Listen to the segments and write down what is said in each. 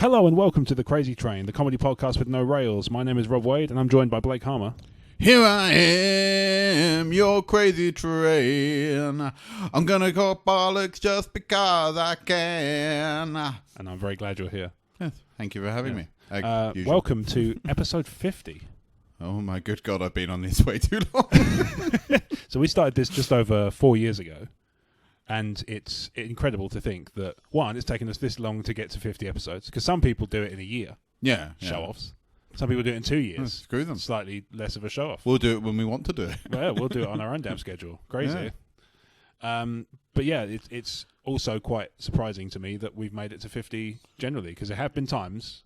Hello and welcome to The Crazy Train, the comedy podcast with no rails. My name is Rob Wade and I'm joined by Blake Harmer. Here I am, your crazy train. I'm gonna go bollocks just because I can. And I'm very glad you're here. Yes, thank you for having me. Welcome to episode 50. Oh my good God, I've been on this way too long. So we started this just over 4 years ago. And it's incredible to think that, one, it's taken us this long to get to 50 episodes. Because some people do it in a year. Yeah. Show-offs. Some people do it in 2 years. Oh, screw them. Slightly less of a show-off. We'll do it when we want to do it. Well, we'll do it on our own damn schedule. Crazy. Yeah. But yeah, it's also quite surprising to me that we've made it to 50 generally. Because there have been times,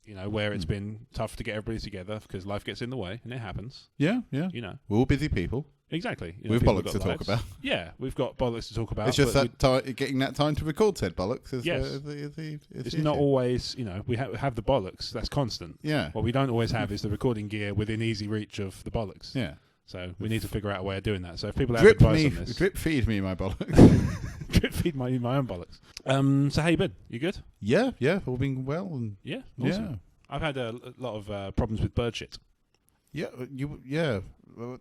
you know, where it's been tough to get everybody together because life gets in the way. And it happens. Yeah. You know. We're all busy people. Exactly. You know, We've people bollocks got to talk lives. about. Yeah, we've got bollocks to talk about. It's just that getting that time to record said bollocks is Yes. it's It's not always, you know, we have the bollocks. That's constant. Yeah. What we don't always have is the recording gear within easy reach of the bollocks. Yeah. So we need to figure out a way of doing that. So if people have Drip advice on this, drip feed me my bollocks. drip feed my own bollocks. So how you been? You good? Yeah, all been well and Yeah. Awesome. I've had a lot of problems with bird shit. Yeah,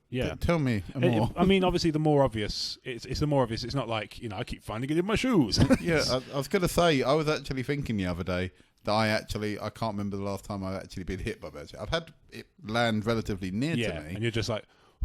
Yeah. Tell me more. I mean, obviously, the more obvious, it's the more obvious. It's not like, you know, I keep finding it in my shoes. Yeah, I was going to say, I was actually thinking the other day that I can't remember the last time I've actually been hit by birds. I've had it land relatively near to me. And you're just like,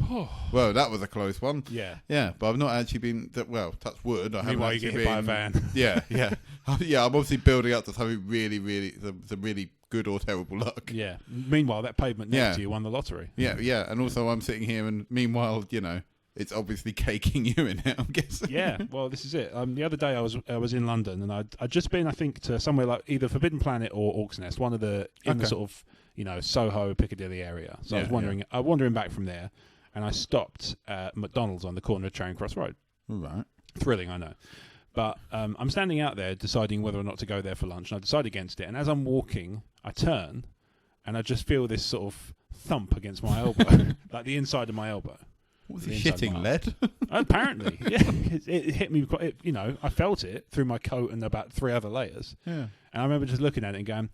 oh. Well, that was a close one. Yeah. Yeah, but I've not actually been, touch wood. Meanwhile, you get hit by a van. Yeah. Yeah, I'm obviously building up to something really, some really good or terrible luck. Yeah. Meanwhile, that pavement next to you won the lottery. Yeah. And also I'm sitting here and meanwhile, you know, it's obviously caking you in it, I'm guessing. Yeah, well, this is it. The other day I was in London and I'd just been, I think, to somewhere like either Forbidden Planet or Orcs Nest, one of the the sort of, you know, Soho, Piccadilly area. So I was wandering back from there, and I stopped at McDonald's on the corner of Charing Cross Road. Right. Thrilling, I know. But I'm standing out there deciding whether or not to go there for lunch, and I decide against it. And as I'm walking, I turn, and I just feel this sort of thump against my elbow, like the inside of my elbow. What was he shitting lead? Apparently, yeah. It hit me quite, you know, I felt it through my coat and about 3 other layers. Yeah. And I remember just looking at it and going,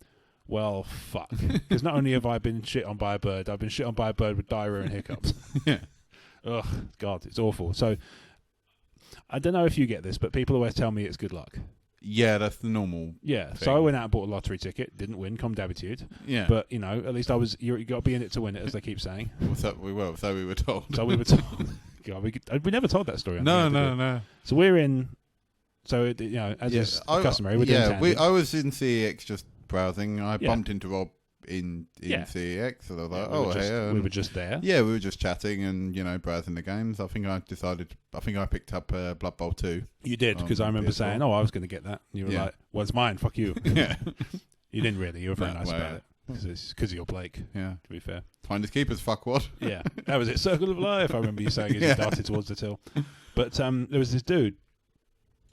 well, fuck. Because not only have I been shit on by a bird, I've been shit on by a bird with diarrhea and hiccups. Yeah. Ugh, God, it's awful. So, I don't know if you get this, but people always tell me it's good luck. Yeah, that's the normal Yeah, thing. so I went out and bought a lottery ticket. Didn't win, comme d'habitude. Yeah. But, you know, at least you got to be in it to win it, as they keep saying. So we were told. So we were told. God, we never told that story. No. So we're in. So you know, as is customary, we're doing Tandy. I was in CEX just browsing. I bumped into Rob in CEX, and I was like, we were just there. Yeah, we were just chatting and, you know, browsing the games. I think I picked up Blood Bowl 2. You did, because I remember saying, "Oh, I was going to get that." And you were like, "Well, it's mine. Fuck you." Yeah. You didn't really. You were very nice about it. Because you're Blake. Yeah. To be fair. Finders keepers, fuck what? Yeah, that was it. Circle of life. I remember you saying as you darted towards the till. But there was this dude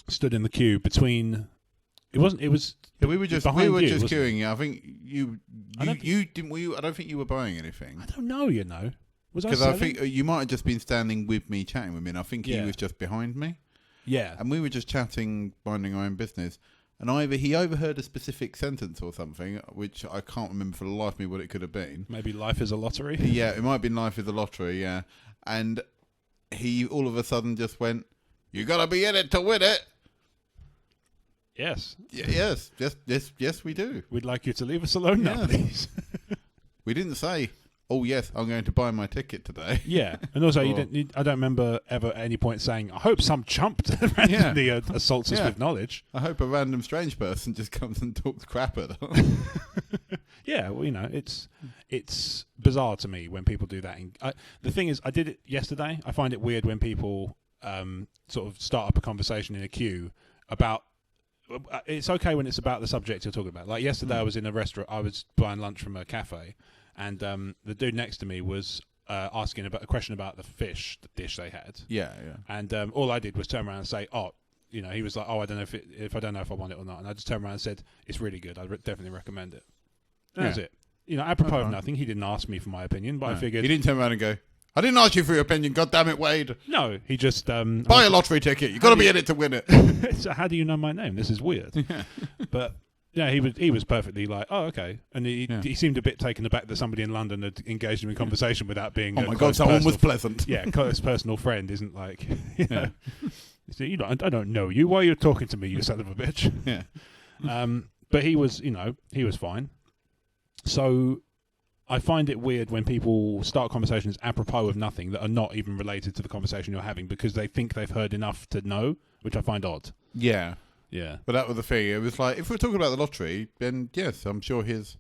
stood in the queue between. It wasn't. It was. Yeah, we were just queuing. Yeah, I think you didn't. I don't think you were buying anything. I don't know. You know, was I? Because I think you might have just been standing with me, chatting with me, and I think he was just behind me. Yeah, and we were just chatting, minding our own business. And either he overheard a specific sentence or something, which I can't remember for the life of me what it could have been. Maybe life is a lottery? Yeah, it might have been life is a lottery, yeah. And he all of a sudden just went, "You got to be in it to win it." Yes. Yes, we do. We'd like you to leave us alone now, please. We didn't say, "Oh, yes, I'm going to buy my ticket today." Yeah, and also I don't remember ever at any point saying, "I hope some chump randomly assaults us with knowledge." I hope a random strange person just comes and talks crap at them. Yeah, well, you know, it's bizarre to me when people do that. The thing is, I did it yesterday. I find it weird when people sort of start up a conversation in a queue about. It's okay when it's about the subject you're talking about. Like yesterday, I was in a restaurant. I was buying lunch from a cafe. And the dude next to me was asking about a question about the fish dish they had. Yeah. And all I did was turn around and say, "Oh, you know," he was like, "Oh, I don't know if I don't know if I want it or not." And I just turned around and said, "It's really good. I'd definitely recommend it." That was it. You know, apropos of nothing. He didn't ask me for my opinion, but I figured he didn't turn around and go, "I didn't ask you for your opinion. God damn it, Wade." No, he just buy a lottery ticket. You got to be in it to win it. So how do you know my name? This is weird. Yeah. But Yeah, he was perfectly like, oh, okay. And he seemed a bit taken aback that somebody in London had engaged him in conversation without being Oh my God, someone was pleasant. Yeah, close personal friend isn't like, I don't know you. Why are you talking to me, you son of a bitch? Yeah. But he was fine. So I find it weird when people start conversations apropos of nothing that are not even related to the conversation you're having because they think they've heard enough to know, which I find odd. Yeah. Yeah. But that was the thing. It was like, if we're talking about the lottery, then yes, I'm sure his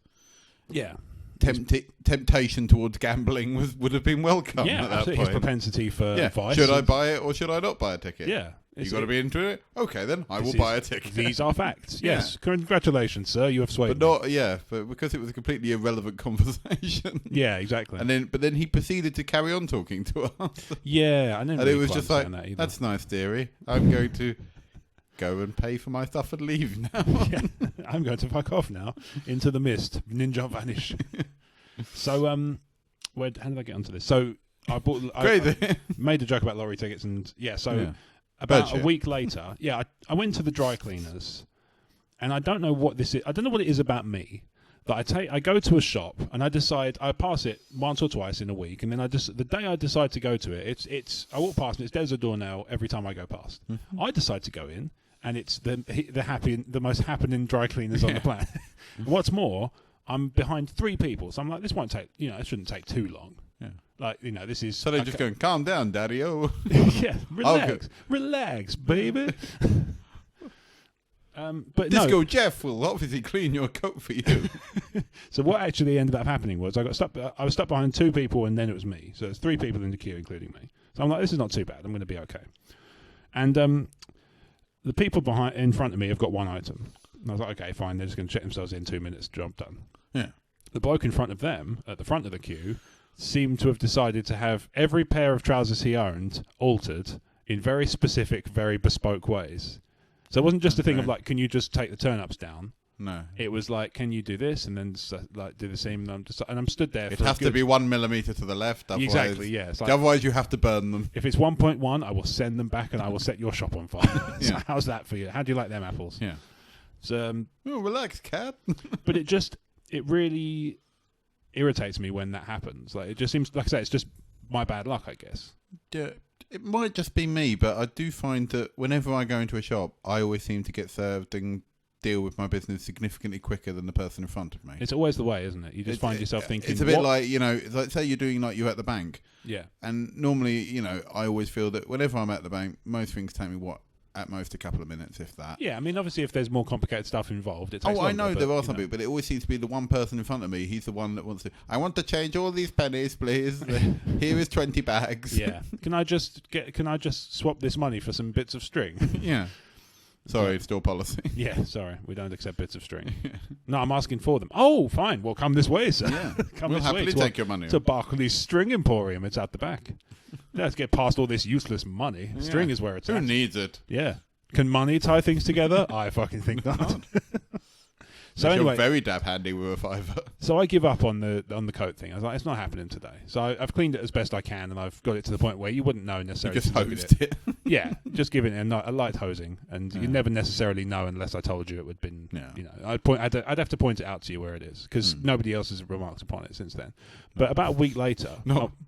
temptation towards gambling would have been welcome at that point. His propensity for advice. Should I buy it or should I not buy a ticket? Yeah. You got to be into it? Okay, then I will buy a ticket. These are facts. Yes. Congratulations, sir. You have swayed but because it was a completely irrelevant conversation. Yeah, exactly. But then he proceeded to carry on talking to us. Yeah, I didn't and really it was just like, that that's nice, dearie. I'm going to go and pay for my stuff and leave now. Yeah, I'm going to fuck off now into the mist. Ninja vanish. So, how did I get onto this? So, I made a joke about lorry tickets, and about a week later, I went to the dry cleaners, and I don't know what this is. I don't know what it is about me that I go to a shop and I decide I pass it once or twice in a week, and then the day I decide to go to it, it's I walk past and there's a door now every time I go past. Mm-hmm. I decide to go in, and it's the most happening dry cleaners on the planet. What's more, I'm behind 3 people, so I'm like, this won't take. It shouldn't take too long. Yeah. Like, this is... So they're just going, calm down, daddy-o. Yeah, relax, baby. But Disco Jeff will obviously clean your coat for you. So what actually ended up happening was I was stuck behind 2 people, and then it was me. So there's 3 people in the queue, including me. So I'm like, this is not too bad. I'm going to be okay. And the people in front of me have got 1 item. And I was like, okay, fine. They're just going to check themselves in 2 minutes. Job done. Yeah. The bloke in front of them, at the front of the queue, seemed to have decided to have every pair of trousers he owned altered in very specific, very bespoke ways. So it wasn't just a thing of like, can you just take the turn-ups down? No. It was like, can you do this and then do the same? And I'm stood there. It has to be 1 millimeter to the left. Exactly. Yeah. Like, otherwise, you have to burn them. If it's 1.1, I will send them back and I will set your shop on fire. So how's that for you? How do you like them apples? Yeah. So relax, cat. But it really irritates me when that happens. Like, it just seems, like I say, it's just my bad luck, I guess. Yeah, it might just be me, but I do find that whenever I go into a shop, I always seem to get served and deal with my business significantly quicker than the person in front of me. It's always the way, isn't it? You just find yourself thinking... It's a bit like, like say you're doing like you at the bank. Yeah. And normally, I always feel that whenever I'm at the bank, most things take me, at most a couple of minutes, if that. Yeah, I mean, obviously, if there's more complicated stuff involved, it takes longer. I know there are some people, but it always seems to be the one person in front of me. He's the one that wants to. I want to change all these pennies, please. Here is 20 bags. Yeah. Can I just swap this money for some bits of string? Yeah. Sorry, it's store policy. Yeah, sorry, we don't accept bits of string. No, I'm asking for them. Oh, fine. Well, come this way, sir. Yeah, we'll happily take your money. It's a Barclays String Emporium. It's out the back. Let's get past all this useless money. String is where it's at. Who needs it? Yeah. Can money tie things together? I fucking think not. So anyway, you're very dab handy with a fiver. So I give up on the coat thing. I was like, it's not happening today. So I've cleaned it as best I can, and I've got it to the point where you wouldn't know necessarily. You just hosed it. Yeah, just give it a light hosing, and you'd never necessarily know unless I told you it would have been. Yeah. I'd have to point it out to you where it is because nobody else has remarked upon it since then. But about a week later,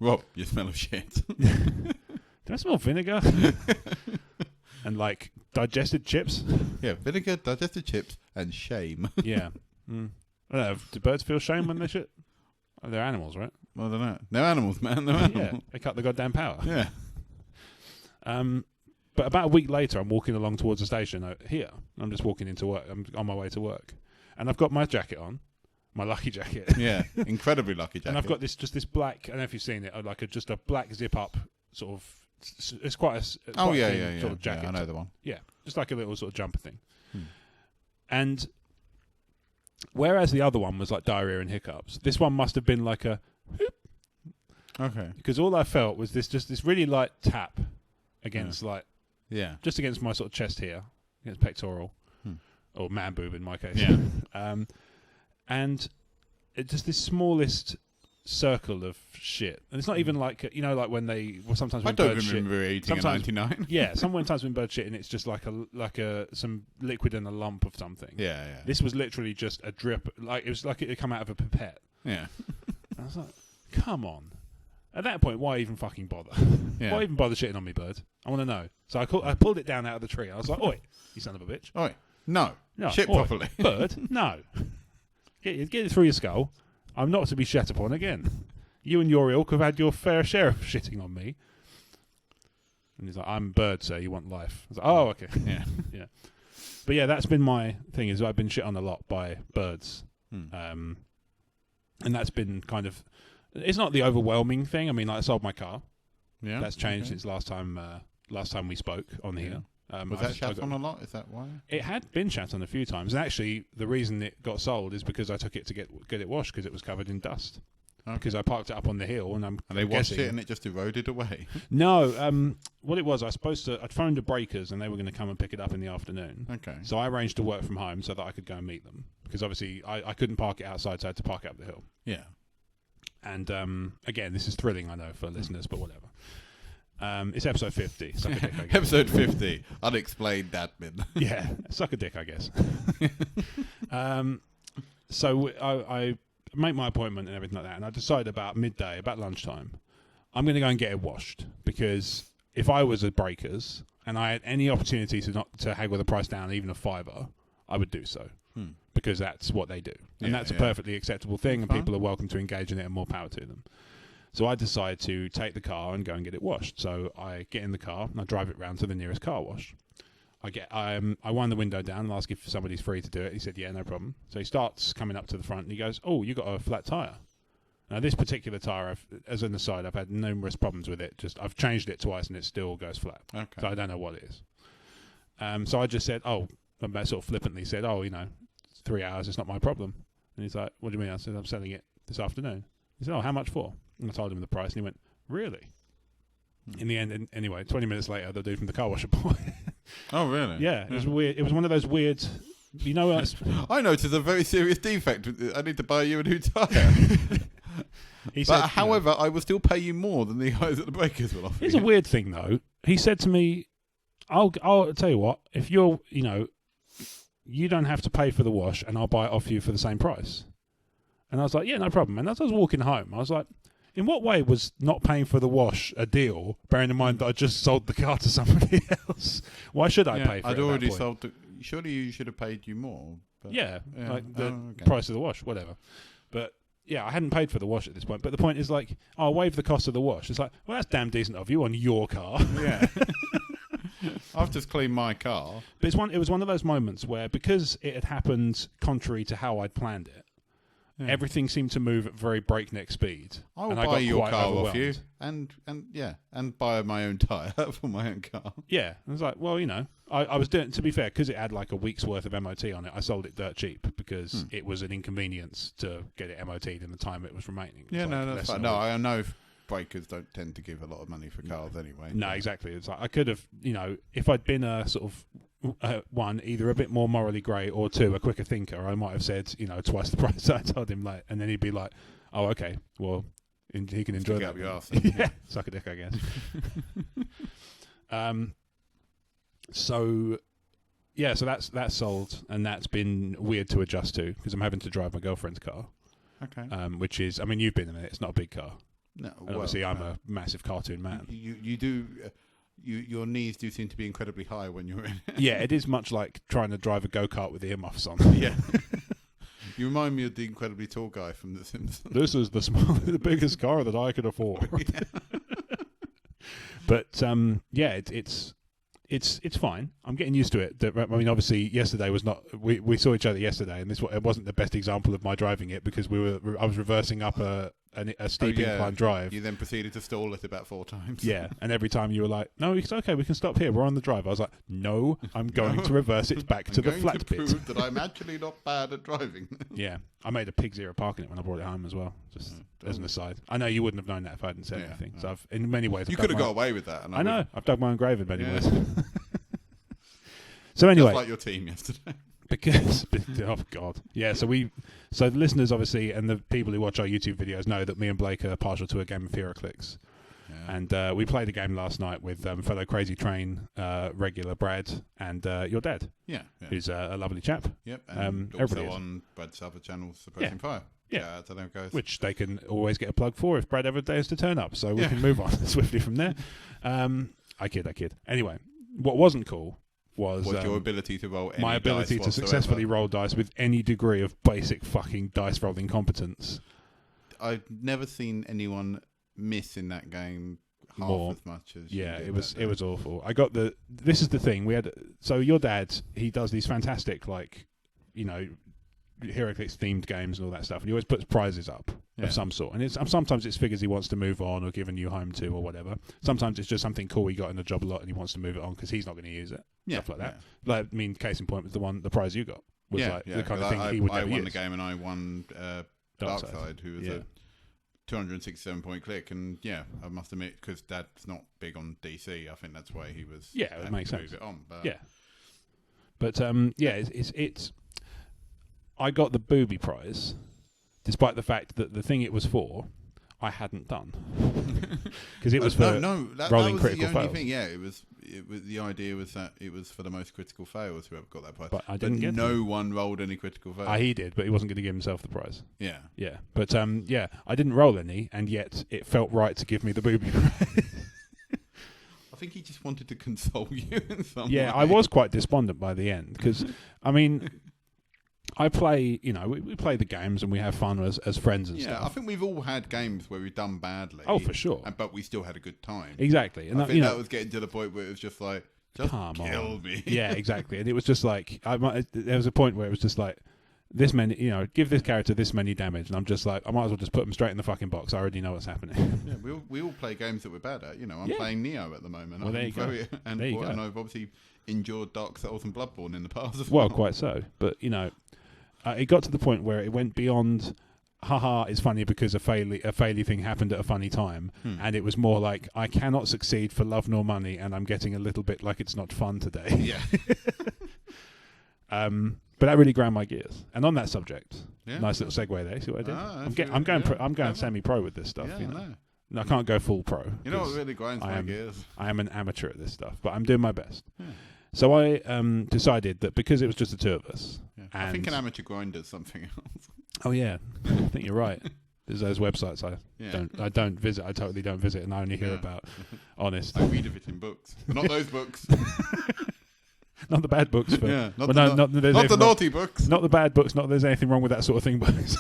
Rob, you smell of shit. Do I smell vinegar? And like digested chips? Yeah, vinegar, digested chips, and shame. Yeah. I don't know, do birds feel shame when they shit? Oh, they're animals, right? I don't know. They're animals, man. They're animals. Yeah, they cut the goddamn power. Yeah. But about a week later, I'm walking along towards the station here. I'm just walking into work. I'm on my way to work. And I've got my jacket on, my lucky jacket. Yeah, incredibly lucky jacket. And I've got this black, I don't know if you've seen it, just a black zip-up sort of. It's quite a sort of jacket. Yeah, I know the one. Yeah, just like a little sort of jumper thing. And whereas the other one was like diarrhea and hiccups, this one must have been like a whoop. Okay. Because all I felt was this really light tap against just against my sort of chest here, against pectoral or man boob in my case. Yeah. And it just this smallest circle of shit, and it's not even like like when they sometimes I when don't birds shit. remember eating a sometimes- 99. Yeah, sometimes when birds shit and it's just like a some liquid in a lump of something. Yeah, This was literally just a drip, like it was like it had come out of a pipette. yeah. I was like, come on. At that point, why even fucking bother? Yeah. Why even bother shitting on me, bird? I want to know. So I pulled it down out of the tree. I was like, oi, you son of a bitch. Oi, no. No, Shit oi, properly. Bird, no. Get it through your skull. I'm not to be shat upon again. You and your ilk have had your fair share of shitting on me. And he's like, I'm bird, sir. You want life. I was like, oh, okay. Yeah. But yeah, that's been my thing, is I've been shit on a lot by birds. And that's been kind of... It's not the overwhelming thing. I mean, like, I sold my car. Yeah. That's changed since last time we spoke on here. Was that shat on a lot? Is that why? It had been shat on a few times. And actually, the reason it got sold is because I took it to get it washed because it was covered in dust. Okay. Because I parked it up on the hill and And they washed guessing, it and it just eroded away. No, what it was, I'd phoned the breakers and they were going to come and pick it up in the afternoon. Okay. So I arranged to work from home so that I could go and meet them. Because obviously I couldn't park it outside, so I had to park it up the hill. Yeah. And again, this is thrilling, I know, for listeners, but whatever. It's episode 50. Suck a dick, I guess. Episode 50. Unexplained admin. Yeah, suck a dick, I guess. So I make my appointment and everything like that, and I decided about midday, about lunchtime, I'm going to go and get it washed, because if I was at Breakers and I had any opportunity to haggle the price down even a $5, I would do so. Because that's what they do. And Yeah, that's a yeah. perfectly acceptable thing, and Fine. people are welcome to engage in it, and more power to them. So I decide to take the car and go and get it washed. So I get in the car and I drive it round to the nearest car wash. I wind the window down and ask if somebody's free to do it. He said, yeah, no problem. So he starts coming up to the front and he goes, oh, you got a flat tyre. Now, this particular tyre, as an aside, I've had numerous problems with it. Just I've changed it twice and it still goes flat. Okay. So I don't know what it is. So I just said, I sort of flippantly said, 3 hours, it's not my problem. And he's like, what do you mean? I said, I'm selling it this afternoon. He said, oh, how much for? And I told him the price and he went, really? In the end, anyway, 20 minutes later, the dude from the car washer boy. Oh, really? Yeah, it was weird. It was one of those weird, I noticed a very serious defect. I need to buy you a new tyre. he But said, however, I will still pay you more than the guys at the Breakers will offer Here's you. a weird thing, though. He said to me, I'll tell you what, if you're, you don't have to pay for the wash and I'll buy it off you for the same price. And I was like, yeah, no problem. And as I was walking home, I was like, in what way was not paying for the wash a deal, bearing in mind that I just sold the car to somebody else? Why should I pay for it? I'd at already that point? sold. Surely you should have paid you more. But Yeah, Yeah. like the Okay. price of the wash, whatever. But yeah, I hadn't paid for the wash at this point. But the point is, like, I'll waive the cost of the wash. It's like, well, that's damn decent of you on your car. Yeah. I've just cleaned my car. But it was one of those moments where, because it had happened contrary to how I'd planned it, everything seemed to move at very breakneck speed. I will and I buy got your quite car off overwhelmed. you, and buy my own tyre for my own car. Yeah, I was like, well, I was doing, to be fair, because it had like a week's worth of MOT on it, I sold it dirt cheap because it was an inconvenience to get it MOT'd in the time it was remaining. Yeah, It's no, like that's less fine. than a No, week. I know Breakers don't tend to give a lot of money for cars anyway. No, exactly. It's like I could have, if I'd been a sort of one, either a bit more morally grey, or two, a quicker thinker, I might have said, twice the price I told him, like, and then he'd be like, oh, okay, well, he can enjoy Stick that. up your arse. Yeah, suck a dick, I guess. So that's sold, and that's been weird to adjust to because I'm having to drive my girlfriend's car, Okay. which is, I mean, you've been in it. It's not a big car. No, And obviously, I'm a massive cartoon man. You do. Your knees do seem to be incredibly high when you're in it. Yeah, it is much like trying to drive a go-kart with earmuffs on. Yeah. You remind me of the incredibly tall guy from The Simpsons. This is the biggest car that I could afford. But it's fine. I'm getting used to it. I mean, obviously, yesterday was not. We saw each other yesterday, and it wasn't the best example of my driving it because I was reversing up a steep incline drive. You then proceeded to stall it about 4 times. Yeah, and every time you were like, "No, it's okay. We can stop here. We're on the drive." I was like, "No, I'm going to reverse it back to the flat to bit." prove that I'm actually not bad at driving. Yeah, I made a pig zero parking it when I brought it home as well. Just as an aside, I know you wouldn't have known that if I hadn't said Yeah, anything. yeah. So in many ways, You I've could dug have my- got away with that. And I know. would- I've dug my own grave in many Yeah. ways. So Just anyway, like your team yesterday. Because oh god, yeah. So the listeners obviously and the people who watch our YouTube videos know that me and Blake are partial to a game of HeroClix, and we played a game last night with fellow Crazy Train regular Brad and your dad, who's a lovely chap. Yep, and also everybody on Brad's other channel, Suppressing Fire. Yeah, to them guys. Which they can always get a plug for if Brad ever dares to turn up. So we can move on swiftly from there. I kid. Anyway, what wasn't cool was your ability to roll any my ability dice to successfully roll dice with any degree of basic fucking dice rolling competence. I've never seen anyone miss in that game half as much as it was awful. I got this is the thing, we had, so your dad, he does these fantastic, like, you know, HeroClix themed games and all that stuff, and he always puts prizes up of some sort, and sometimes it's figures he wants to move on or give a new home to or whatever. Sometimes it's just something cool he got in the job a lot and he wants to move it on because he's not going to use it. Stuff like that. Like, I mean, case in point was the prize you got was the kind of thing he would never use. I won the game and I won Darkside, who was a 267 point click, and I must admit, because Dad's not big on DC, I think that's why he was it makes sense. Move it on, but it's I got the booby prize, despite the fact that the thing it was for, I hadn't done, because it was for rolling critical fails. Thing. Yeah, it was. The idea was that it was for the most critical fails whoever got that prize. But I didn't get no one rolled any critical fails. He did, but he wasn't going to give himself the prize. Yeah. But I didn't roll any, and yet it felt right to give me the booby prize. I think he just wanted to console you in some way. Yeah, I was quite despondent by the end because, I mean, I play, we play the games and we have fun as friends and stuff. Yeah, I think we've all had games where we've done badly. Oh, for sure. But we still had a good time. Exactly. And I think that was getting to the point where it was just like, kill me. Yeah, exactly. And it was just like, there was a point where it was just like, this many, give this character this many damage, and I'm just like, I might as well just put them straight in the fucking box. I already know what's happening. Yeah, we all play games that we're bad at. I'm playing Neo at the moment. Well, there you go. And I've obviously endured Dark Souls and Bloodborne in the past as well. Well, quite so. But, it got to the point where it went beyond, haha, it's funny because a faily thing happened at a funny time. And it was more like, I cannot succeed for love nor money, and I'm getting a little bit like it's not fun today. Yeah. But that really ground my gears. And on that subject, nice little segue there. See what I did? I'm going semi-pro with this stuff. No, I can't go full pro. You know what really grinds my gears? I am an amateur at this stuff, but I'm doing my best. Yeah. So I decided that because it was just the two of us, I think an amateur grinder is something else. Oh yeah, I think you're right. There's those websites I don't visit. I totally don't visit, and I only hear about. Honest. I read of it in books, but not those books. Not the bad books. But, not the naughty books. Not the bad books. Not that there's anything wrong with that sort of thing, books.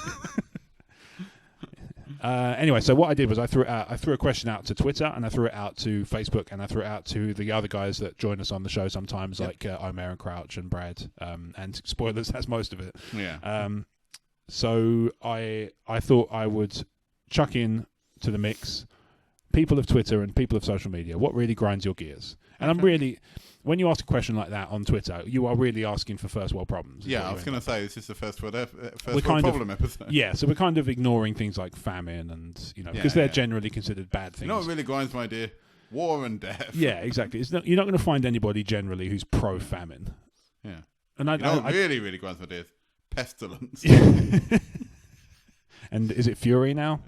Anyway, so what I did was I threw a question out to Twitter, and I threw it out to Facebook, and I threw it out to the other guys that join us on the show sometimes, like Omer and Crouch and Brad. And spoilers, that's most of it. Yeah. So I thought I would chuck in to the mix people of Twitter and people of social media. What really grinds your gears? And I'm really, when you ask a question like that on Twitter, you are really asking for first world problems. Yeah, I was going to say, this is the first world problem episode. Yeah, so we're kind of ignoring things like famine and, because they're generally considered bad things. You know what really grinds my gear? War and death. Yeah, exactly. You're not going to find anybody generally who's pro-famine. Yeah. And what really grinds my gear? Pestilence. And is it Fury now?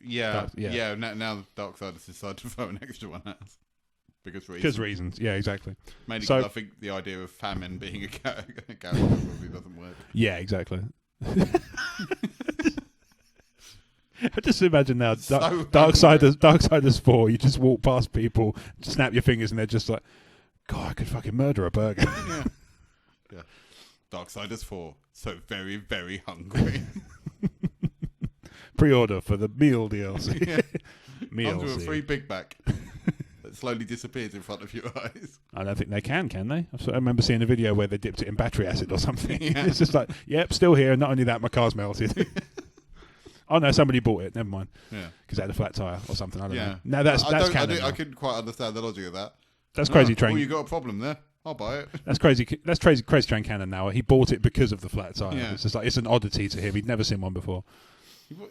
Yeah. Now Darkseid has decided to throw an extra one at us. Because reasons. Yeah, exactly. Mainly because I think the idea of famine being a character probably doesn't work. Yeah, exactly. I just imagine now, Darksiders 4, you just walk past people, snap your fingers, and they're just like, God, I could fucking murder a burger. Yeah. Darksiders 4, so very, very hungry. Pre-order for the meal DLC. Yeah. Under a free Big Mac. Slowly disappears in front of your eyes. I don't think they can they? I remember seeing a video where they dipped it in battery acid or something. Yeah. It's just like, yep, still here. Not only that, my car's melted. Oh no, somebody bought it. Never mind. Yeah, because it had a flat tire or something. I don't know. No, that's canon. I couldn't quite understand the logic of that. That's Crazy Train. Oh, you got a problem there. I'll buy it. That's crazy. That's Crazy Train canon now. He bought it because of the flat tire. Yeah. It's just like it's an oddity to him. He'd never seen one before.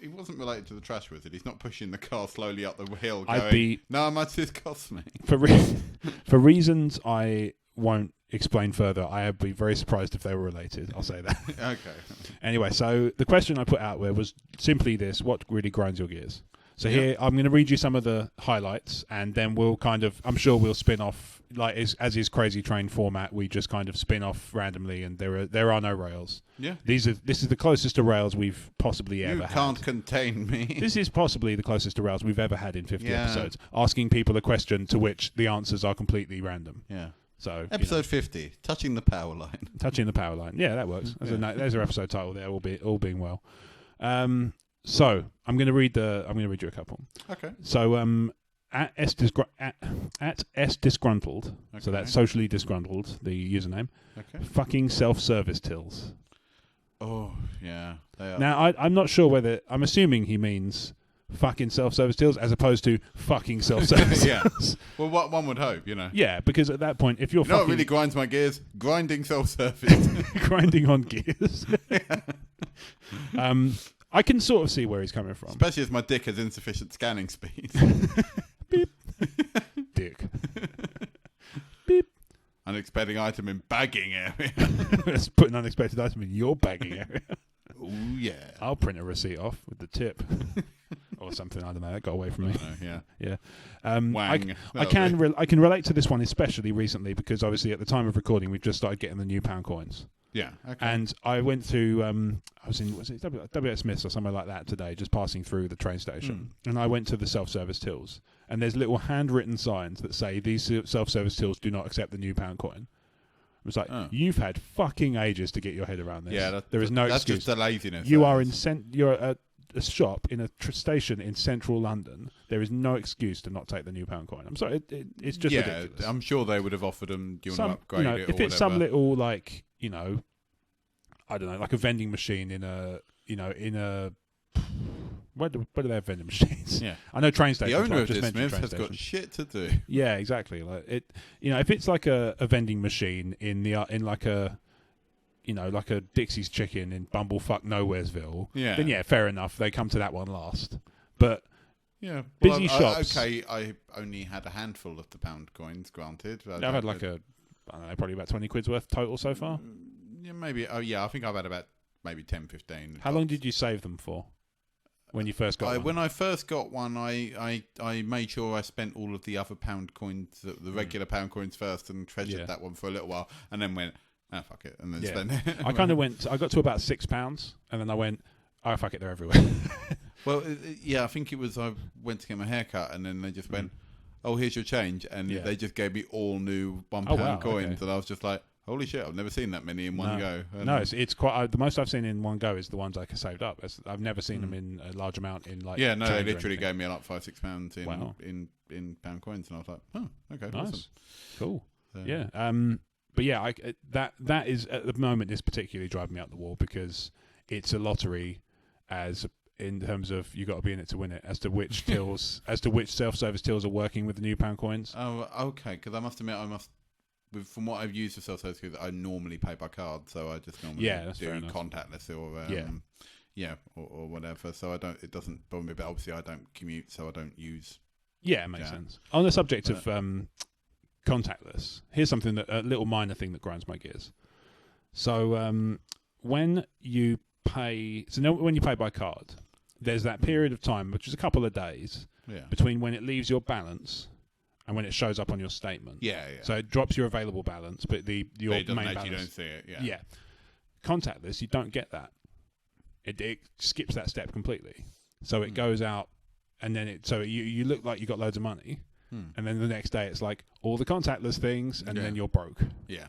He wasn't related to the trash wizard. He's not pushing the car slowly up the hill going, no, how much this cost me? For reasons I won't explain further. I'd be very surprised if they were related. I'll say that. Okay. Anyway, so the question I put out there was simply this: what really grinds your gears? So Yep. here, I'm going to read you some of the highlights, and then we'll I'm sure we'll spin off, like as is Crazy Train format. We just kind of spin off randomly, and there are no rails. Yeah. This is the closest to rails we've possibly You ever can't had. contain me. This is possibly the closest to rails we've ever had in 50 Yeah. episodes, asking people a question to which the answers are completely random. Yeah. So Episode 50, touching the power line. touching the power line. Yeah, that works. There's our episode title there. All being well. So I'm going to read you a couple. Okay. So at S disgruntled. So that's socially disgruntled. The username. Okay. Fucking self-service tills. Oh, yeah. They are. Now I'm not sure whether I'm assuming he means fucking self-service tills as opposed to fucking self-service. Yeah. Well, what one would hope, Yeah, because at that point, if you're You know what fucking really grinds my gears? Grinding self-service. grinding on gears, I can sort of see where he's coming from. Especially as my dick has insufficient scanning speed. Dick. Unexpected item in bagging area. Let's put an unexpected item in your bagging area. Oh, yeah. I'll print a receipt off with the tip. Or something, I don't know. That got away from me. Yeah. Yeah. Wang. I can relate to this one especially recently because obviously at the time of recording we've just started getting the new pound coins. Yeah. Okay. And I went through I was it W.H. Smith's or somewhere like that today, just passing through the train station. And I went to the self-service tills. And there's little handwritten signs that say these self-service tills do not accept the new pound coin. It was like, you've had fucking ages to get your head around this. Yeah, there is no that's excuse. just the laziness. You are you're at a shop in a station in central London. There is no excuse to not take the new pound coin. I'm sorry, it's just ridiculous. I'm sure they would have offered them. Do you want to upgrade it? If or it's some whatever. little like I don't know, like a vending machine in a where do they have vending machines? Yeah. I know train The stations. owner I've of just this mentioned Smith train has got stations. shit to do. Yeah, exactly. Like it, if it's like a vending machine in like a Dixie's Chicken in Bumblefuck Nowheresville, Yeah. then yeah, fair enough. They come to that one last. But Yeah. Busy shops. Okay, I only had a handful of the pound coins, granted. I've had like I don't know, probably about 20 quid's worth total so far. Yeah, maybe. Oh, yeah, I think I've had about maybe 10, 15. How long did you save them for when you first got one? When I first got one, I made sure I spent all of the other pound coins, the regular pound coins first, and treasured that one for a little while, and then went, fuck it, and then spent it. I kind of went. I got to about £6, and then I went, oh fuck it, they're everywhere. Well, I think it was I went to get my hair cut, and then they just went, oh, here's your change, and they just gave me all new £1 coins, and I was just like, holy shit, I've never seen that many in one go. And no, it's quite. The most I've seen in one go is the ones I saved up. I've never seen them in a large amount in like. Yeah, no, they change or literally anything. gave me like £5-6 in pound coins, and I was like, oh, okay, Nice, awesome. cool. So, Yeah. But yeah, that is at the moment is particularly driving me up the wall because it's a lottery, as in terms of you got to be in it to win it. As to which tills, which self-service tills are working with the new pound coins. Oh, okay. Because I must admit, from what I've used for self-service, I normally pay by card, so I just normally do contactless or whatever. So I don't. It doesn't bother me. But obviously, I don't commute, so I don't use. Yeah, it makes sense. On the subject of contactless, here's something a little minor thing that grinds my gears. So when you pay by card, there's that period of time, which is a couple of days, between when it leaves your balance and when it shows up on your statement. Yeah. So it drops your available balance, but your it doesn't main actually balance. don't see it. Yeah. Yeah. Contactless, you don't get that. It skips that step completely. So it goes out, and then you look like you got loads of money, and then the next day it's like all the contactless things, and then you're broke. Yeah.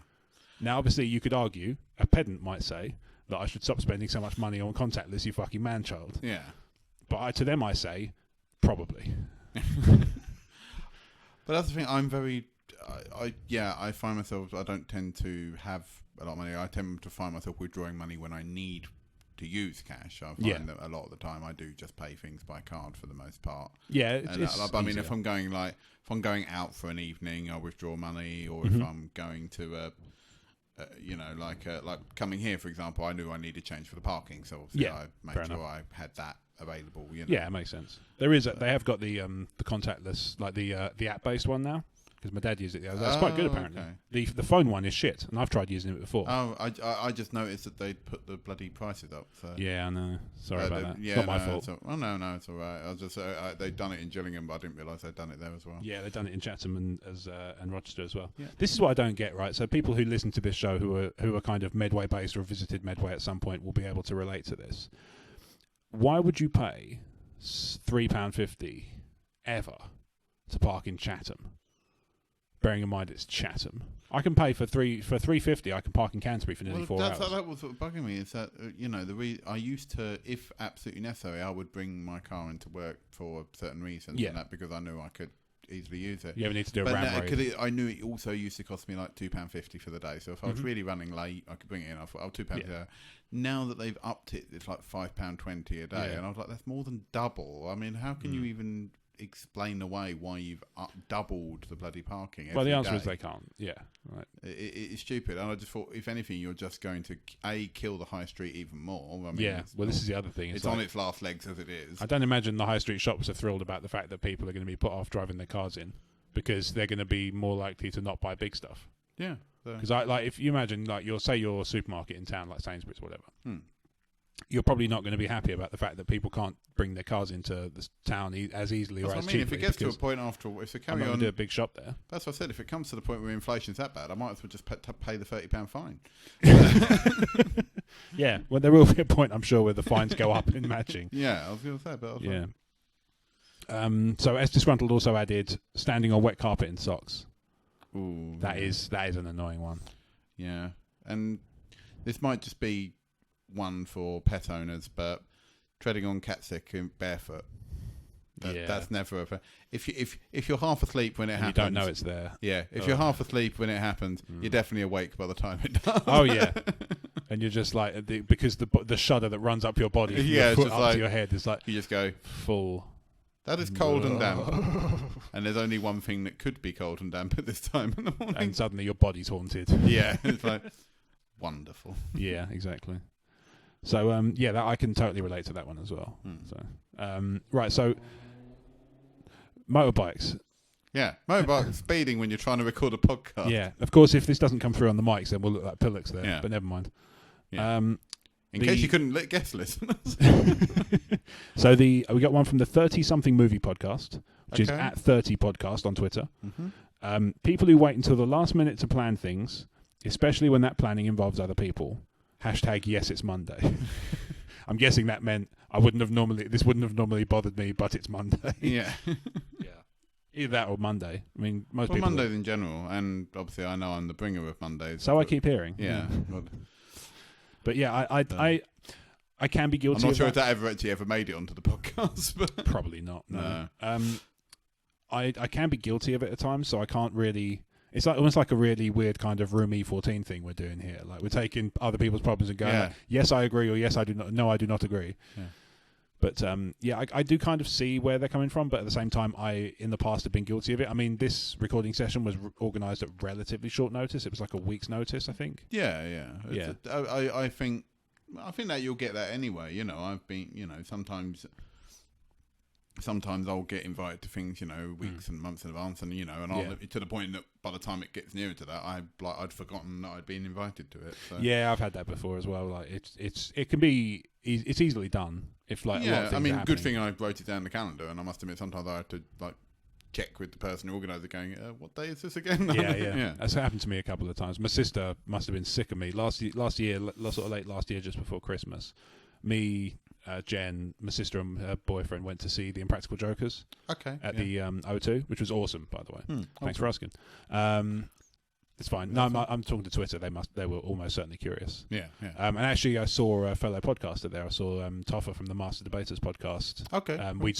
Now, obviously, you could argue, a pedant might say, that I should stop spending so much money on contactless, you fucking man-child. Yeah. But to them I say, probably. But that's the thing. I'm very. I find myself. I don't tend to have a lot of money. I tend to find myself withdrawing money when I need to use cash. I find that a lot of the time I do just pay things by card for the most part. Yeah, I mean, if I'm going out for an evening, I'll withdraw money, or if I'm going to like coming here, for example, I knew I needed change for the parking, so obviously I made sure I had that available. Yeah, it makes sense. There is they have got the contactless, like the app based one now. because my dad used it the other day. It's quite good, apparently. Okay. The phone one is shit, and I've tried using it before. Oh, I just noticed that they'd put the bloody prices up. So. Yeah, I know. Sorry about that. Yeah, it's not my fault. No, it's all right. I was just they'd done it in Gillingham, but I didn't realise they'd done it there as well. Yeah, they've done it in Chatham and Rochester as well. Yeah. This is what I don't get, right? So people who listen to this show who are kind of Medway based or visited Medway at some point will be able to relate to this. Why would you pay £3.50 ever to park in Chatham? Bearing in mind it's Chatham, I can pay for £3.50. I can park in Canterbury for nearly 4 hours. That was sort of bugging me. Is that I used to, if absolutely necessary, I would bring my car into work for certain reasons, and that because I knew I could easily use it. You ever need to do a ram raid. I knew it also used to cost me like £2.50 for the day. So if I was really running late, I could bring it in. I thought, £2 a day. Now that they've upped it, it's like £5.20 a day, and I was like, that's more than double. I mean, how can you even explain away why you've doubled the bloody parking? Well, the answer is they can't. Yeah, right. It's stupid, and I just thought, if anything, you're just going to kill the high street even more. I mean, this is the other thing. It's like, on its last legs as it is. I don't imagine the high street shops are thrilled about the fact that people are going to be put off driving their cars in because they're going to be more likely to not buy big stuff. Yeah, because if you imagine your supermarket in town, like Sainsbury's, or whatever. You're probably not going to be happy about the fact that people can't bring their cars into the town as easily or as cheaply. If it gets to a point after, if they carry on, do a big shop there. That's what I said. If it comes to the point where inflation's that bad, I might as well just pay the £30 fine. Yeah, well, there will be a point, I'm sure, where the fines go up in matching. Yeah, I was going to say, but so S Disgruntled also added standing on wet carpet in socks. Ooh, that is an annoying one. Yeah, and this might just be one for pet owners, but treading on cat sick barefoot. That's never if you're half asleep when it happens. You don't know it's there. Yeah, if you're half asleep when it happens, you're definitely awake by the time it does. Oh yeah, and you're just like because the shudder that runs up your body, from your foot up to your head is like you just go full. That is cold and damp, and there's only one thing that could be cold and damp at this time in the morning. And suddenly your body's haunted. Yeah, it's like wonderful. Yeah, exactly. So that I can totally relate to that one as well. So right, so motorbikes. Yeah, motorbikes speeding when you're trying to record a podcast. Yeah, of course. If this doesn't come through on the mics, then we'll look like pillocks there. Yeah. But never mind. Yeah. In case you couldn't guess, listeners. So we got one from the 30-something movie podcast, which is at 30 podcast on Twitter. Mm-hmm. People who wait until the last minute to plan things, especially when that planning involves other people. #yes, it's Monday. I'm guessing that meant this wouldn't have normally bothered me, but it's Monday. Yeah. Yeah. Either that or Monday. I mean, most people. Mondays in general, and obviously I know I'm the bringer of Mondays. So I keep hearing. Yeah. But yeah, I can be guilty. I'm not of sure if that ever made it onto the podcast. But probably not. No. I can be guilty of it at times, so I can't really. It's almost like a really weird kind of Room E14 thing we're doing here. Like we're taking other people's problems and going, like, yes, I agree, or yes, I do not. No, I do not agree. Yeah. But I do kind of see where they're coming from. But at the same time, I in the past have been guilty of it. I mean, this recording session was organised at relatively short notice. It was like a week's notice, I think. Yeah. I think that you'll get that anyway. You know, I've been, sometimes I'll get invited to things, weeks and months in advance, and I'll to the point that by the time it gets nearer to that, I'd forgotten that I'd been invited to it. So. Yeah, I've had that before as well. Like it can be it's easily done if like a lot of things are good thing I wrote it down in the calendar, and I must admit sometimes I have to like check with the person who organised it, going, what day is this again? Yeah. That's happened to me a couple of times. My sister must have been sick of me last year, sort of late last year, just before Christmas. Me. Jen, my sister and her boyfriend went to see The Impractical Jokers at the O2, which was awesome, by the way. Thanks for asking. It's fine. No, I'm talking to Twitter. They were almost certainly curious. Yeah. And actually, I saw a fellow podcaster there. I saw Toffer from the Master Debaters podcast. Okay. We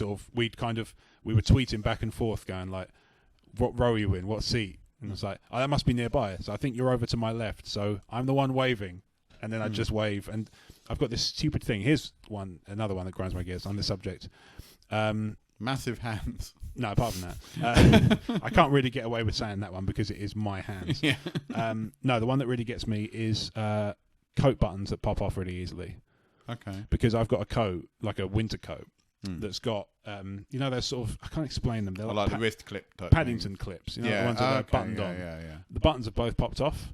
were tweeting back and forth, going like, "What row are you in? What seat?" And I was like, "Oh, that must be nearby." So I think you're over to my left. So I'm the one waving. And then I just wave, and I've got this stupid thing. Here's another one that grinds my gears on this subject. Massive hands. No, apart from that, I can't really get away with saying that one because it is my hands. Yeah. No, the one that really gets me is coat buttons that pop off really easily. Okay. Because I've got a coat, like a winter coat, that's got they're sort of, I can't explain them. They're like the wrist clip type Paddington clips. The ones that are buttoned on. Yeah. The buttons are both popped off,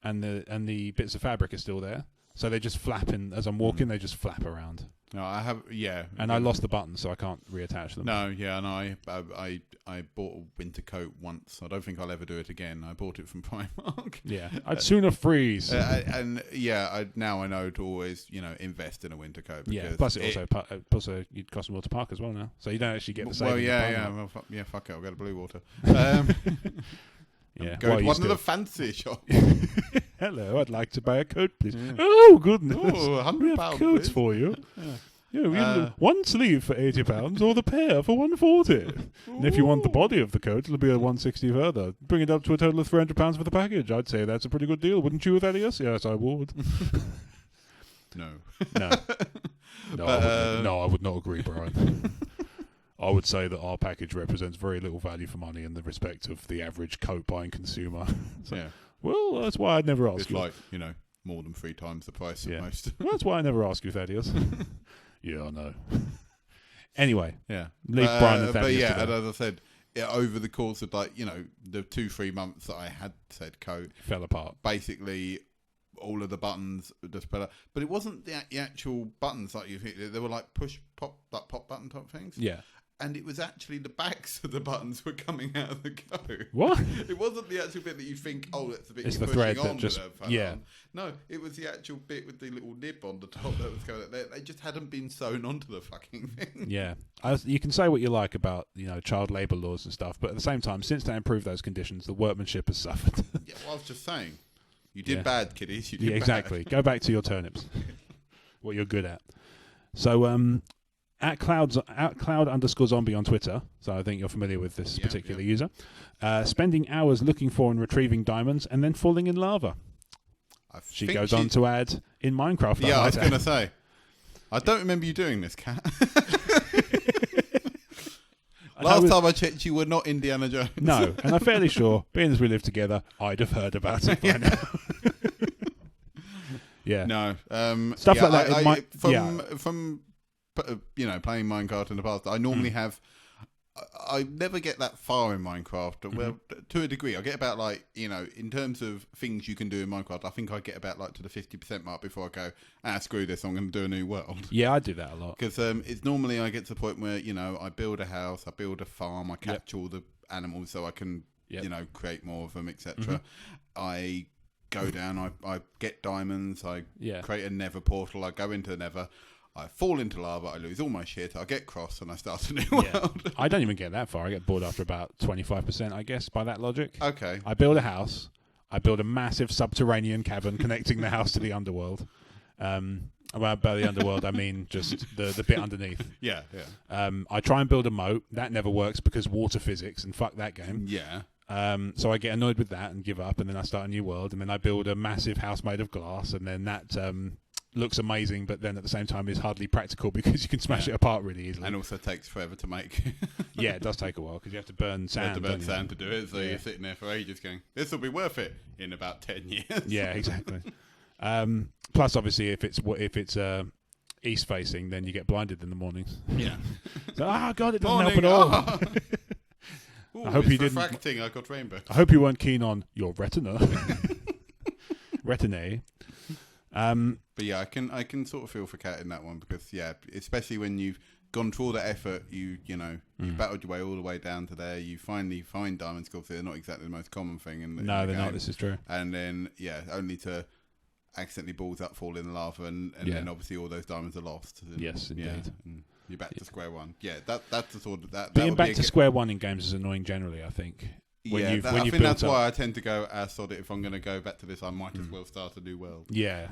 and the bits of fabric are still there. So they just flap as I'm walking. They just flap around. No, I have, and I lost the buttons, so I can't reattach them. No, and I bought a winter coat once. I don't think I'll ever do it again. I bought it from Primark. Yeah, I'd sooner freeze. Now I know to always invest in a winter coat. Plus also you'd cost more to park as well now, so you don't actually get the same. Fuck it, I'll go to Blue Water. Go to one of the fancy shops. Hello, I'd like to buy a coat, please. Yeah. Oh, goodness. Oh, £100, we have coats for you. One sleeve for £80 or the pair for £140. And if you want the body of the coat, it'll be a £160 further. Bring it up to a total of £300 for the package. I'd say that's a pretty good deal, wouldn't you, Thaddeus? Yes, I would. No. I would not agree, Brian. I would say that our package represents very little value for money in the respect of the average coat buying consumer. Well, that's why I'd never ask you. It's like, more than 3 times the price of most. Well, that's why I never ask you, Thaddeus. Yeah, I know. Anyway. Yeah. Leave Brian and Thaddeus and as I said, over the course of the 2-3 months that I had said coat. It fell apart. Basically, all of the buttons just fell out. But it wasn't the actual buttons like you think. They were like push, pop, like pop button type things. Yeah. And it was actually the backs of the buttons were coming out of the coat. What? It wasn't the actual bit that you think, that's the bit it's you're the pushing thread on. That just, on. No, it was the actual bit with the little nib on the top that was going there. They just hadn't been sewn onto the fucking thing. Yeah. You can say what you like about, child labour laws and stuff, but at the same time, since they improved those conditions, the workmanship has suffered. Yeah, well, I was just saying. You did bad, kiddies. You did bad. Exactly. Go back to your turnips. What you're good at. So, at Cloud_Zombie on Twitter, so I think you're familiar with this particular user, spending hours looking for and retrieving diamonds and then falling in lava. She goes on to add, in Minecraft. Yeah, I was going to say. I don't remember you doing this, Kat. Last time I checked, you were not Indiana Jones. No, and I'm fairly sure, being as we live together, I'd have heard about it by now. Yeah. No. Stuff like that. From playing Minecraft in the past, I normally have. I never get that far in Minecraft. Well, to a degree, I get about in terms of things you can do in Minecraft, I think I get about to the 50% mark before I go, screw this, I'm going to do a new world. Yeah, I do that a lot. Because it's normally I get to the point where, I build a house, I build a farm, I catch all the animals so I can, create more of them, etc. I go down, I get diamonds, I create a nether portal, I go into the nether, I fall into lava, I lose all my shit, I get cross, and I start a new world. I don't even get that far. I get bored after about 25%, I guess, by that logic. Okay. I build a house. I build a massive subterranean cavern connecting the house to the underworld. Well, by the underworld, I mean just the bit underneath. Yeah. I try and build a moat. That never works because water physics, and fuck that game. Yeah. So I get annoyed with that and give up, and then I start a new world, and then I build a massive house made of glass, and then that looks amazing, but then at the same time is hardly practical because you can smash it apart really easily. And also takes forever to make. Yeah, it does take a while because you have to burn sand. You have to burn sand to do it, so you're sitting there for ages going, this will be worth it in about 10 years. Yeah, exactly. Plus, obviously, if it's east facing, then you get blinded in the mornings. Yeah. So, God, it doesn't help at all. Ooh, I hope you didn't. I got rainbow. I hope you weren't keen on your retina. Retinae. But yeah, I can sort of feel for Kat in that one because especially when you've gone through all the effort, you battled your way all the way down to there. You finally find diamonds because they're not exactly the most common thing in the they're game. not. This is true. And then only to accidentally balls up, fall in the lava, and then obviously all those diamonds are lost. And, yes, indeed. You're back to square one. Yeah, that's the sort of that. Being back to square one in games is annoying generally, I think. I think that's why I tend to go, sod it, if I'm going to go back to this, I might as well start a new world. Yeah.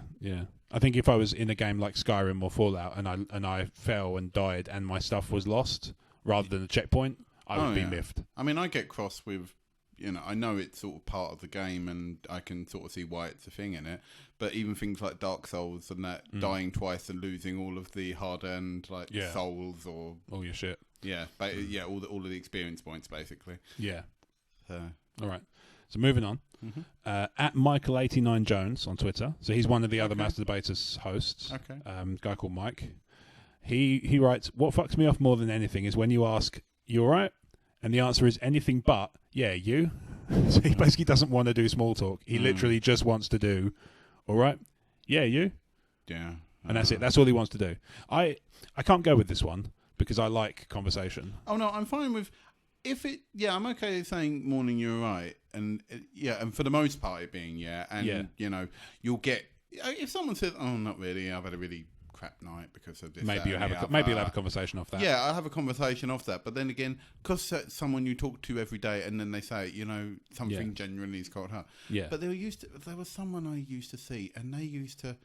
I think if I was in a game like Skyrim or Fallout and I fell and died and my stuff was lost rather than a checkpoint, I would be miffed. I mean, I get cross with, I know it's sort of part of the game and I can sort of see why it's a thing in it, but even things like Dark Souls and that, dying twice and losing all of the hard-earned souls or... all your shit. Yeah, all of the experience points, basically. Yeah. All right. So moving on. At Michael89Jones on Twitter. So he's one of the other Master Debaters hosts. Okay. Guy called Mike. He writes, what fucks me off more than anything is when you ask, you all right? And the answer is anything but, yeah, you. So he basically doesn't want to do small talk. He literally just wants to do, all right? Yeah, you. Yeah. And that's it. That's all he wants to do. I can't go with this one because I like conversation. Oh, no, I'm fine with... I'm okay saying morning, you're right. And, and for the most part it being, and, you'll get... If someone says, oh, not really, I've had a really crap night because of this. Maybe you'll have a conversation off that. Yeah, I'll have a conversation off that. But then again, because someone you talk to every day and then they say, something genuinely is quite hard. Yeah. But there was someone I used to see and they used to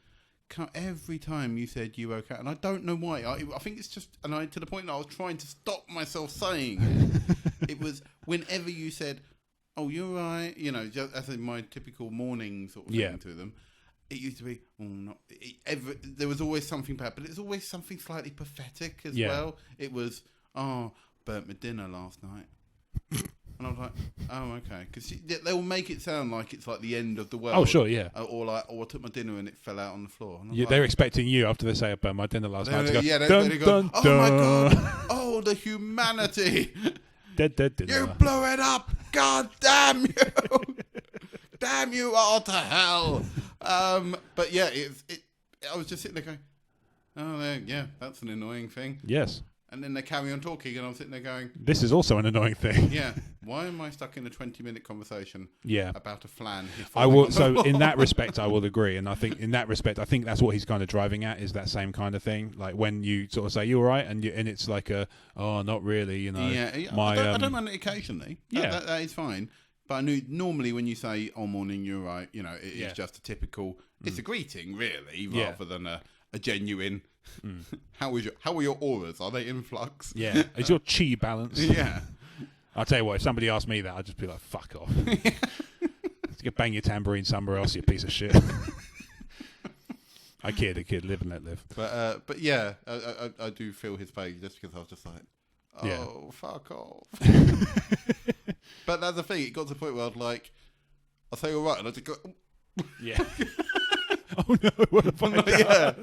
come every time you said you okay. And I don't know why. I think it's just, to the point that I was trying to stop myself saying it. It was whenever you said, oh, you're right, just as in my typical morning sort of thing to them. It used to be, there was always something bad, but it was always something slightly pathetic as well. It was, burnt my dinner last night. And I was like, oh, okay. Because they'll make it sound like it's like the end of the world. Oh, sure, yeah. Or I took my dinner and it fell out on the floor. They're expecting you after they say I burnt my dinner last night to go, dun, oh my God. Oh, the humanity. You blew it up. God damn you. Damn you all to hell. But yeah, I was just sitting there going, oh, that's an annoying thing. Yes. And then they carry on talking, and I'm sitting there going, this is also an annoying thing. Yeah. Why am I stuck in a 20-minute conversation about a flan? I will. So in that respect, I will agree. And I think in that respect, I think that's what he's kind of driving at, is that same kind of thing. Like when you sort of say, you all right? And it's like not really, Yeah. I don't mind it occasionally. Yeah. That is fine. But I knew normally when you say, oh, morning, you're right, it is just a typical, it's a greeting, really, rather than a genuine, how are your auras? Are they in flux? Yeah. Is your chi balanced? Yeah. I'll tell you what, if somebody asked me that, I'd just be like, fuck off. You bang your tambourine somewhere else, you piece of shit. I kid, live and let live. But yeah, I do feel his pain just because I was just like, fuck off. But that's the thing, it got to the point where I was like, I'll say all right, and I just go, yeah. Oh no, what have I done? Yeah.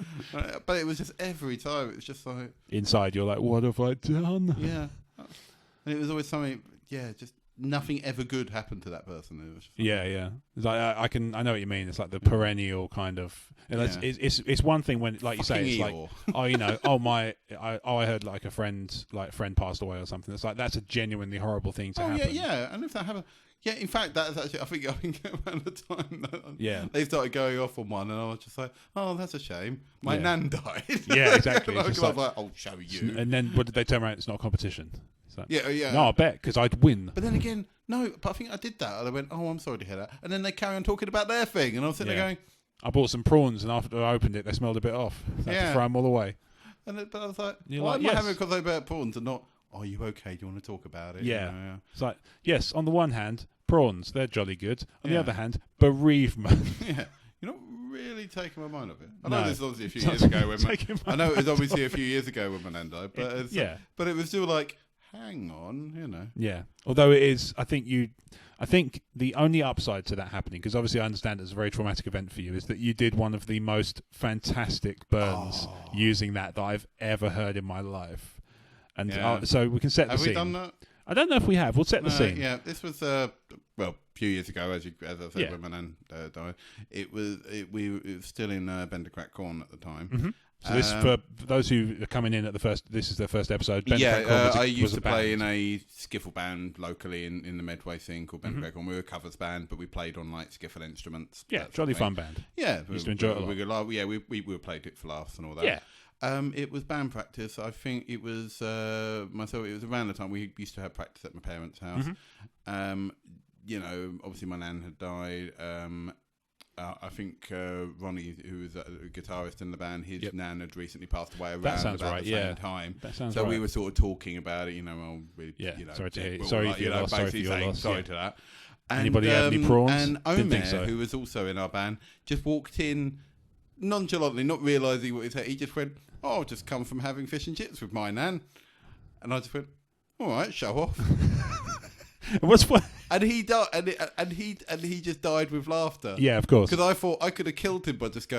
But it was just every time, it was just like... Inside, you're like, what have I done? Yeah. And it was always something, just nothing ever good happened to that person. It was like, It's like, I know what you mean. It's like the perennial kind of... It's one thing when, like you say, it's like, I heard like a friend passed away or something. It's like, that's a genuinely horrible thing to happen. Yeah. And if that happened... Yeah, in fact, that's actually, I think around the time that they started going off on one, and I was just like, oh, that's a shame. My nan died. Yeah, exactly. I was like, I'll show you. And then what did they turn around? It's not a competition. Like, yeah. No, I bet, because I'd win. But then again, no, but I think I did that. And I went, oh, I'm sorry to hear that. And then they carry on talking about their thing, and I was sitting there going... I bought some prawns, and after I opened it, they smelled a bit off. So I had to throw them all away. But I was like, why am I having a conversation about prawns and not... Are you okay? Do you want to talk about it? Yeah. It's like, yes, on the one hand, prawns, they're jolly good. On the other hand, bereavement. Yeah. You're not really taking my mind off it. I know this was obviously a few years ago. I know it was obviously a few years ago when my nan died. But but it was still like, hang on, Yeah. Although it is, I think the only upside to that happening, because obviously I understand it's a very traumatic event for you, is that you did one of the most fantastic burns using that I've ever heard in my life. And so we can set the scene. Have we done that? I don't know if we have. We'll set the scene. Yeah, this was a few years ago, as I said, when my nan died. It was still in Bender Crack Corn at the time. Mm-hmm. So this, for those who are coming in at this is their first episode. Bender Crack Corn I used to play in a skiffle band locally in the Medway scene called Bender Crack Corn. We were a covers band, but we played on like skiffle instruments. Yeah, jolly fun band. Yeah, we used to enjoy it a lot. We played it for laughs and all that. Yeah. It was band practice. I think it was myself. It was around the time we used to have practice at my parents' house. Mm-hmm. Obviously my nan had died. I think Ronnie, who was a guitarist in the band, his nan had recently passed away around about the same time. That sounds so right. we were sort of talking about it. Sorry to hear. Sorry for your loss. Sorry to that. And, anybody have any prawns? And Omer, who was also in our band, just walked in nonchalantly, not realising what he said. He just went, "Oh, I've just come from having fish and chips with my nan," and I just went, "All right, show off." What's what? And he died, and he just died with laughter. Yeah, of course. Because I thought I could have killed him by just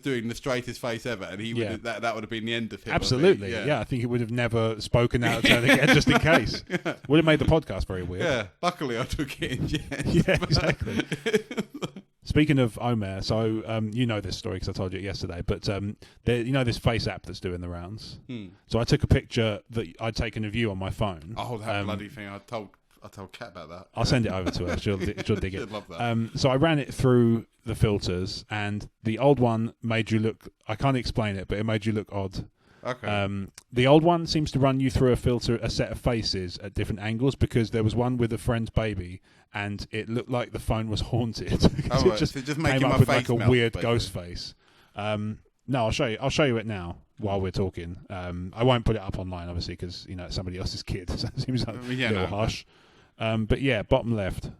doing the straightest face ever, and he would that would have been the end of him. Absolutely. Yeah, I think he would have never spoken out of turn again, just in case. Would have made the podcast very weird. Yeah. Luckily, I took it in jest. Yeah, exactly. Speaking of Omer, so you know this story because I told you it yesterday, but you know this face app that's doing the rounds. So I took a picture that I'd taken of you on my phone. Oh, that bloody thing! I told Kat about that. I'll send it over to her. She'll dig it. She'd love that. So I ran it through the filters, and the old one made you look. I can't explain it, but it made you look odd. Okay. The old one seems to run you through a set of faces at different angles, because there was one with a friend's baby, and it looked like the phone was haunted. It just came up with like a weird ghost face. No, I'll show you it now while we're talking. I won't put it up online, obviously, because it's somebody else's kid, so it seems like a little harsh. But yeah, bottom left.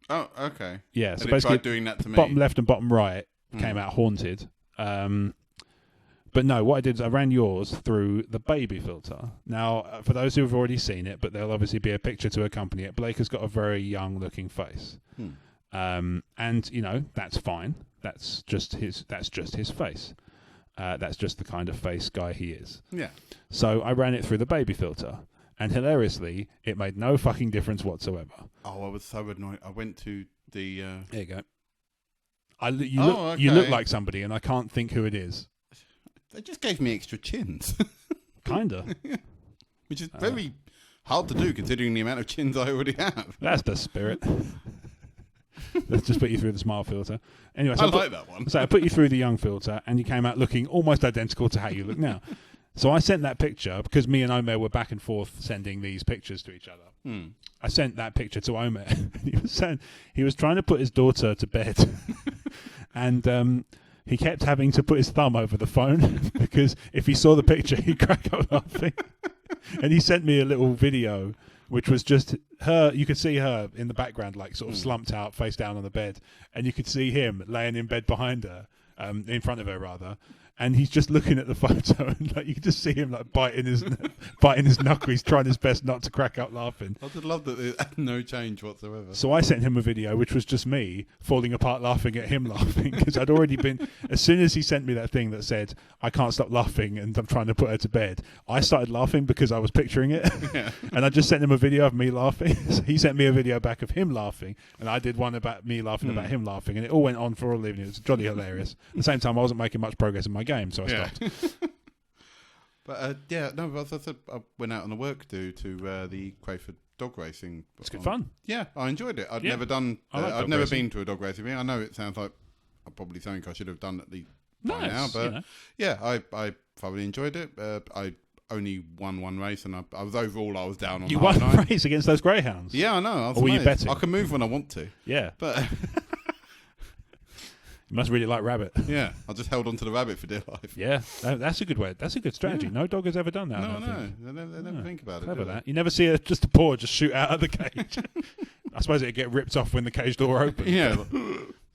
Oh, okay. Yeah, so basically tried doing that to me. Bottom left and bottom right came out haunted. But no, what I did is I ran yours through the baby filter. Now, for those who have already seen it, but there'll obviously be a picture to accompany it, Blake has got a very young-looking face. And, that's fine. That's just his face. That's just the kind of face guy he is. Yeah. So I ran it through the baby filter, and hilariously, it made no fucking difference whatsoever. Oh, I was so annoyed. I went to the... There you go. You look like somebody, and I can't think who it is. They just gave me extra chins. Kinda. Which is very hard to do, considering the amount of chins I already have. That's the spirit. Let's just put you through the smart filter. Anyway, so I like that one. So I put you through the young filter, and you came out looking almost identical to how you look now. So I sent that picture, because me and Omer were back and forth sending these pictures to each other. I sent that picture to Omer. He was trying to put his daughter to bed. And he kept having to put his thumb over the phone, because if he saw the picture, he'd crack up laughing. And he sent me a little video, which was just her. You could see her in the background, like sort of slumped out, face down on the bed. And you could see him laying in bed behind her, in front of her rather. And he's just looking at the photo, and like you can just see him like biting his knuckle. He's trying his best not to crack up laughing. I just love that there's no change whatsoever. So I sent him a video, which was just me falling apart laughing at him laughing, because I'd already been. As soon as he sent me that thing that said I can't stop laughing and I'm trying to put her to bed, I started laughing because I was picturing it. Yeah. And I just sent him a video of me laughing. So he sent me a video back of him laughing, and I did one about me laughing about him laughing, and it all went on for all evening. It was jolly hilarious. At the same time, I wasn't making much progress in my game, so I stopped. But as I said, I went out on a work do to the Crayford dog racing. It's good fun. Yeah, I enjoyed it. I'd never been to a dog racing. I know it sounds like probably something I should have done at the by now, but I thoroughly enjoyed it. I only won one race, and I was overall I was down on. You won a race against those greyhounds. Yeah, I know. Or were you betting? I can move when I want to. Yeah, but. You must really like rabbit. Yeah, I just held on to the rabbit for dear life. Yeah, that's a good way. That's a good strategy. Yeah. No dog has ever done that. No, they never think about it. Clever that. You never see just a paw just shoot out of the cage. I suppose it'd get ripped off when the cage door opens. Yeah.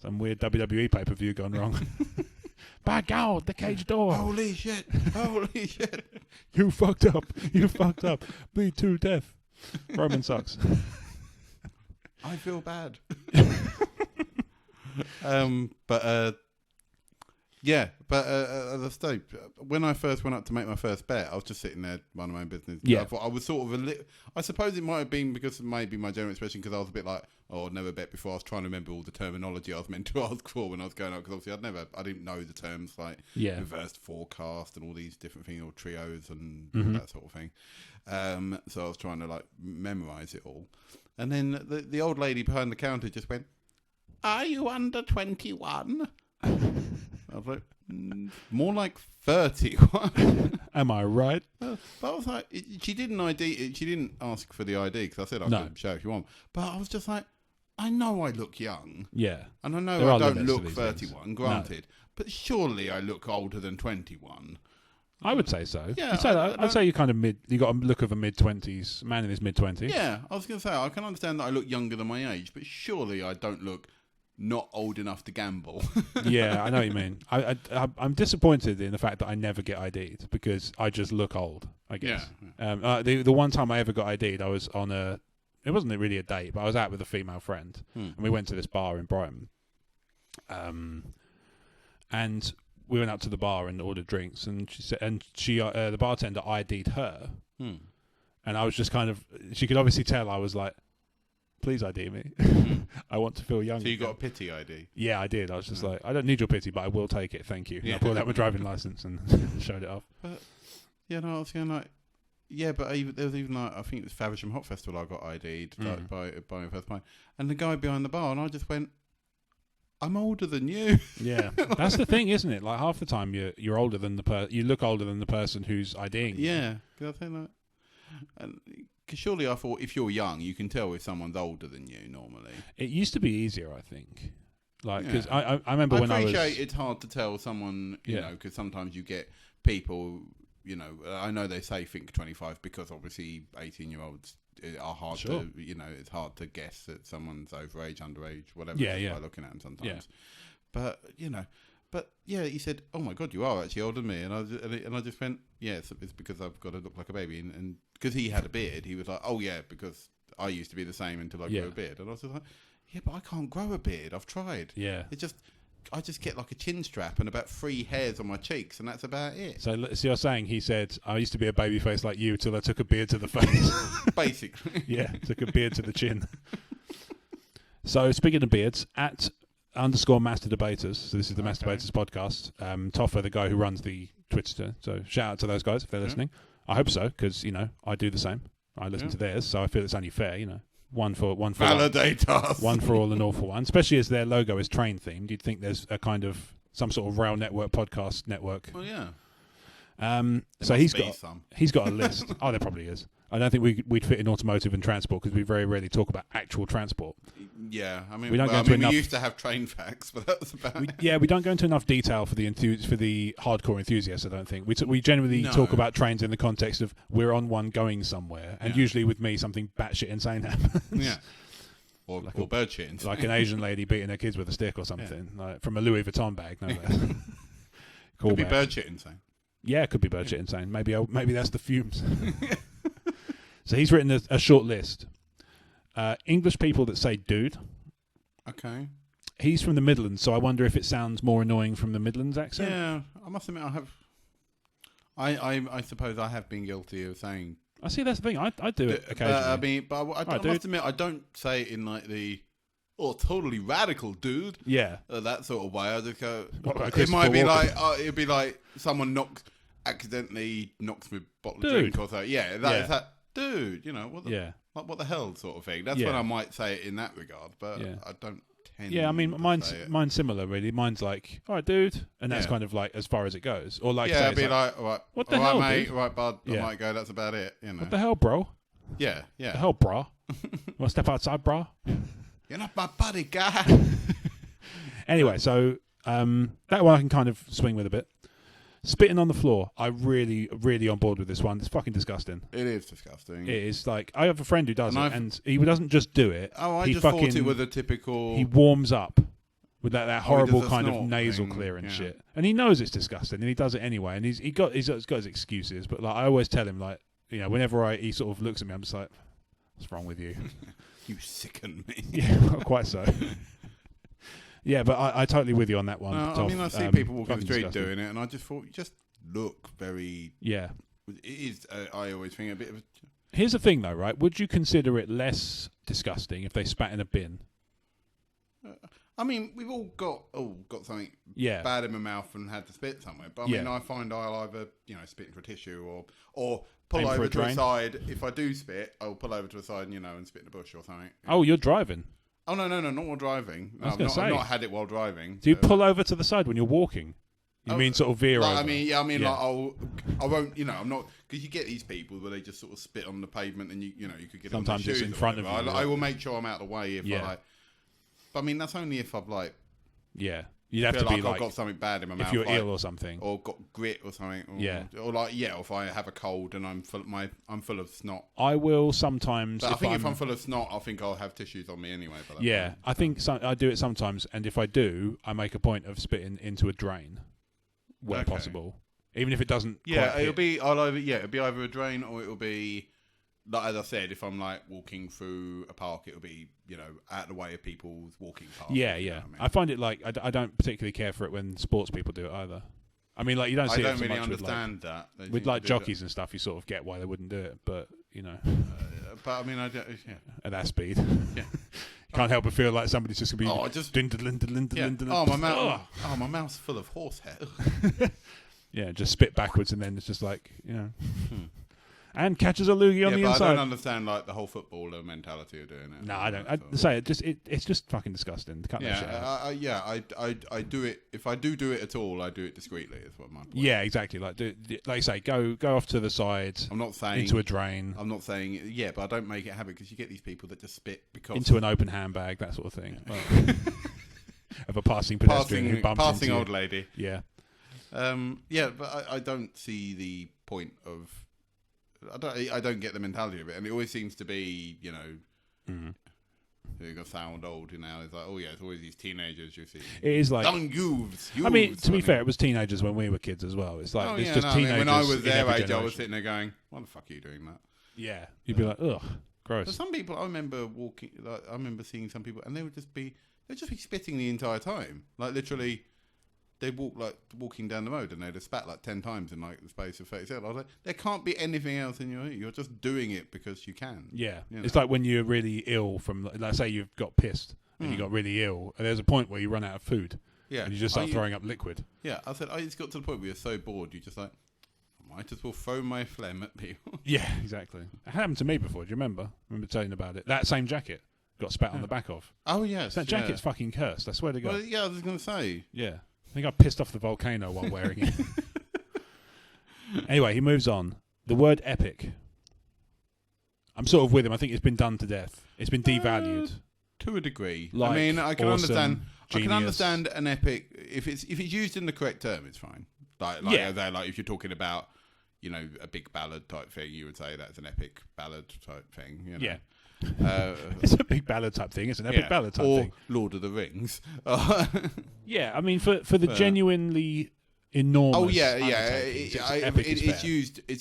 Some weird WWE pay-per-view gone wrong. By God, the cage door. Holy shit. Holy shit. You fucked up. You fucked up. Bleed to death. Roman sucks. I feel bad. As I say, when I first went up to make my first bet, I was just sitting there minding my own business. Yeah. I thought I was sort of I suppose it might have been because of maybe my general expression, because I was a bit like, I'd never bet before. I was trying to remember all the terminology I was meant to ask for when I was going up, because obviously I didn't know the terms like reversed forecast and all these different things, or trios and that sort of thing. So I was trying to like memorize it all. And then the old lady behind the counter just went, "Are you under 21? I was like, more like 31. Am I right? But I was like, she didn't ID. She didn't ask for the ID, because I said I could show if you want. But I was just like, I know I look young. Yeah. And I know I don't look 31, granted. No. But surely I look older than 21. I would say so. Yeah, I'd say you're kind of you got a look of a mid-20s, man in his mid-20s. Yeah, I was going to say, I can understand that I look younger than my age, but surely I don't look not old enough to gamble. Yeah, I know what you mean. I'm disappointed in the fact that I never get ID'd, because I just look old, I guess. Yeah. The one time I ever got ID'd, I was on it it wasn't really a date, but I was out with a female friend, and we went to this bar in Brighton. And we went up to the bar and ordered drinks, and she the bartender ID'd her, and I was just kind of, she could obviously tell I was like, please ID me. I want to feel young. So you got a pity ID? Yeah, I did. I was just like, I don't need your pity, but I will take it. Thank you. And I pulled out my driving license and showed it off. But yeah, no, I was going like, yeah, but there was even like, I think it was Faversham Hot Festival I got ID'd by a first pint, and the guy behind the bar, and I just went, I'm older than you. Yeah, that's the thing, isn't it? Like half the time you're older than you look older than the person who's IDing. Yeah, because I think like, and cause surely I thought if you're young, you can tell if someone's older than you normally. It used to be easier, I think. Like because I remember when I appreciate it's hard to tell someone, you know, because sometimes you get people, you know, I know they say think 25 because obviously 18-year-olds are hard to, you know, it's hard to guess that someone's overage, underage, whatever. By looking at them sometimes. Yeah. But you know, he said, "Oh my God, you are actually older than me," and I just went, "Yeah, it's because I've got to look like a baby," and because he had a beard, he was like, "Oh yeah, because I used to be the same until I grew a beard," and I was just like, "Yeah, but I can't grow a beard. I've tried. Yeah, I just get like a chin strap and about 3 hairs on my cheeks, and that's about it." So you're saying he said, "I used to be a baby face like you till I took a beard to the face." Basically. Yeah, took a beard to the chin. So speaking of beards, at _Master Debaters, so this is the Master Debaters podcast, Toffer, the guy who runs the Twitter, so shout out to those guys if they're listening. I hope so, because, you know, I do the same. I listen to theirs, so I feel it's only fair, you know. One for validate us. One for all and all for one. Especially as their logo is train themed, you'd think there's a kind of some sort of rail network podcast network. Oh yeah. So he's got a list. Oh, there probably is. I don't think we'd fit in automotive and transport because we very rarely talk about actual transport. Yeah, I mean, we used to have train facts, but that was about it. We don't go into enough detail for the hardcore enthusiasts. I don't think we generally talk about trains in the context of we're on one going somewhere, and usually with me something batshit insane happens. Yeah, or bird shit insane. Like an Asian lady beating her kids with a stick or something, like from a Louis Vuitton bag. No, could be bird shit insane. Yeah, it could be bird shit insane. Maybe that's the fumes. So he's written a short list. English people that say dude. Okay. He's from the Midlands, so I wonder if it sounds more annoying from the Midlands accent. Yeah, I must admit I suppose I have been guilty of saying... I see, that's the thing. I do it occasionally. I must admit, I don't say it in like the... Oh, totally radical, dude. Yeah. That sort of way. I just go... It might be like... it'd be like someone accidentally knocks me a bottle of drink or so. Yeah, that dude, you know, what the hell sort of thing. That's when I might say it in that regard, but I don't tend I mean, mine's similar, really. Mine's like, all right, dude. And that's kind of like as far as it goes. Or like, it'd be like, all right, what the hell, mate? dude? All right, bud. I might go, that's about it, you know. What the hell, bro? Yeah. What the hell, brah? Want to step outside, brah? You're not my buddy, guy. Anyway, so that one I can kind of swing with a bit. Spitting on the floor, I'm really, really on board with this one. It's fucking disgusting. It is disgusting. It is like, I have a friend who does it, and he doesn't just do it. Oh, I just thought it was a typical... He warms up with that horrible kind of nasal clearing shit. And he knows it's disgusting, and he does it anyway. And he's got his excuses, but like I always tell him, like, you know, whenever he sort of looks at me, I'm just like, what's wrong with you? You sicken me. Yeah, well, quite so. Yeah, but I totally with you on that one. I mean, I see people walking the street doing it, and I just thought, you just look very... Yeah. It is, I always think, a bit of a... Here's the thing, though, right? Would you consider it less disgusting if they spat in a bin? I mean, we've all got something bad in my mouth and had to spit somewhere. But I mean, I find I'll either, you know, spit into a tissue or pull over to the side. If I do spit, I'll pull over to the side and, you know, and spit in the bush or something. Oh, you're driving? Oh, no, not while driving. No, I've not had it while driving. Do you pull over to the side when you're walking? You mean sort of veer over? I mean, like I won't, you know, I'm not, because you get these people where they just sort of spit on the pavement and you know, you could get sometimes it's in front of you. I will make sure I'm out of the way if I like. But I mean, that's only if I've like. Yeah. You'd have to be like... I've got something bad in my mouth. If you're ill or something. Or got grit or something. Or like, or if I have a cold and I'm full of snot. I will sometimes... But if I'm full of snot, I think I'll have tissues on me anyway. I think I do it sometimes. And if I do, I make a point of spitting into a drain where possible. Even if it doesn't it'll be either a drain or it'll be like, as I said, if I'm like walking through a park, it'll be, you know, out of the way of people's walking paths. Yeah, yeah. I mean? I find it like I don't particularly care for it when sports people do it either. I mean, like you don't see. I don't it so really much understand with, like, that with like jockeys and stuff. You sort of get why they wouldn't do it, but you know. But I mean, I don't. Yeah. At that speed, yeah. Can't help but feel like somebody's just gonna be. Oh, my mouth! Oh, my mouth's full of horsehair. Yeah, just spit backwards, and then it's just like, you know. And catches a loogie on the inside. I don't understand like the whole footballer mentality of doing it. No, I don't. I'd say it's just fucking disgusting. Cut that shit out. I do it. If I do it at all, I do it discreetly. Is what my point. Yeah, exactly. Like you say, go off to the side. I'm not saying into a drain. I'm not saying but I don't make it habit because you get these people that just spit because into an open handbag, that sort of thing. Yeah. Of a passing pedestrian who bumps passing into old lady. Yeah. But I don't see the point of. I don't get the mentality of it, and it always seems to be, you know, you're gonna sound old now. It's like, oh yeah, it's always these teenagers you see. It is like young youths. I mean, to be fair, it was teenagers when we were kids as well. It's like teenagers. I mean, when I was their age, I was sitting there going, "Why the fuck are you doing that?" Yeah, you'd be like, "Ugh, gross." But some people, I remember walking. Like, I remember seeing some people, and they'd just be spitting the entire time, like literally. They'd walking down the road and they'd have spat like 10 times in like the space of 30 seconds. I was like, there can't be anything else in your ear. You're just doing it because you can. Yeah. You know? It's like when you're really ill from, let's say you've got pissed and you got really ill, and there's a point where you run out of food. Yeah. And you just start throwing up liquid. Yeah. I said, it's got to the point where you're so bored, you just like, I might as well throw my phlegm at people. Yeah, exactly. It happened to me before. Do you remember? I remember telling you about it. That same jacket got spat on the back of. Oh, yes. That jacket's fucking cursed. I swear to God. Well, yeah, I was going to say. Yeah. I think I pissed off the volcano while wearing it. Anyway, he moves on. The word epic. I'm sort of with him. I think it's been done to death. It's been devalued. To a degree. Like, I mean, I can awesome, understand. genius. I can understand an epic if it's used in the correct term. It's fine. Like if you're talking about, you know, a big ballad type thing, you would say that's an epic ballad type thing. You know? Yeah. It's a big ballad type thing. It's an epic ballad type thing. Or Lord of the Rings. Yeah, I mean, for the genuinely enormous. Oh yeah. It's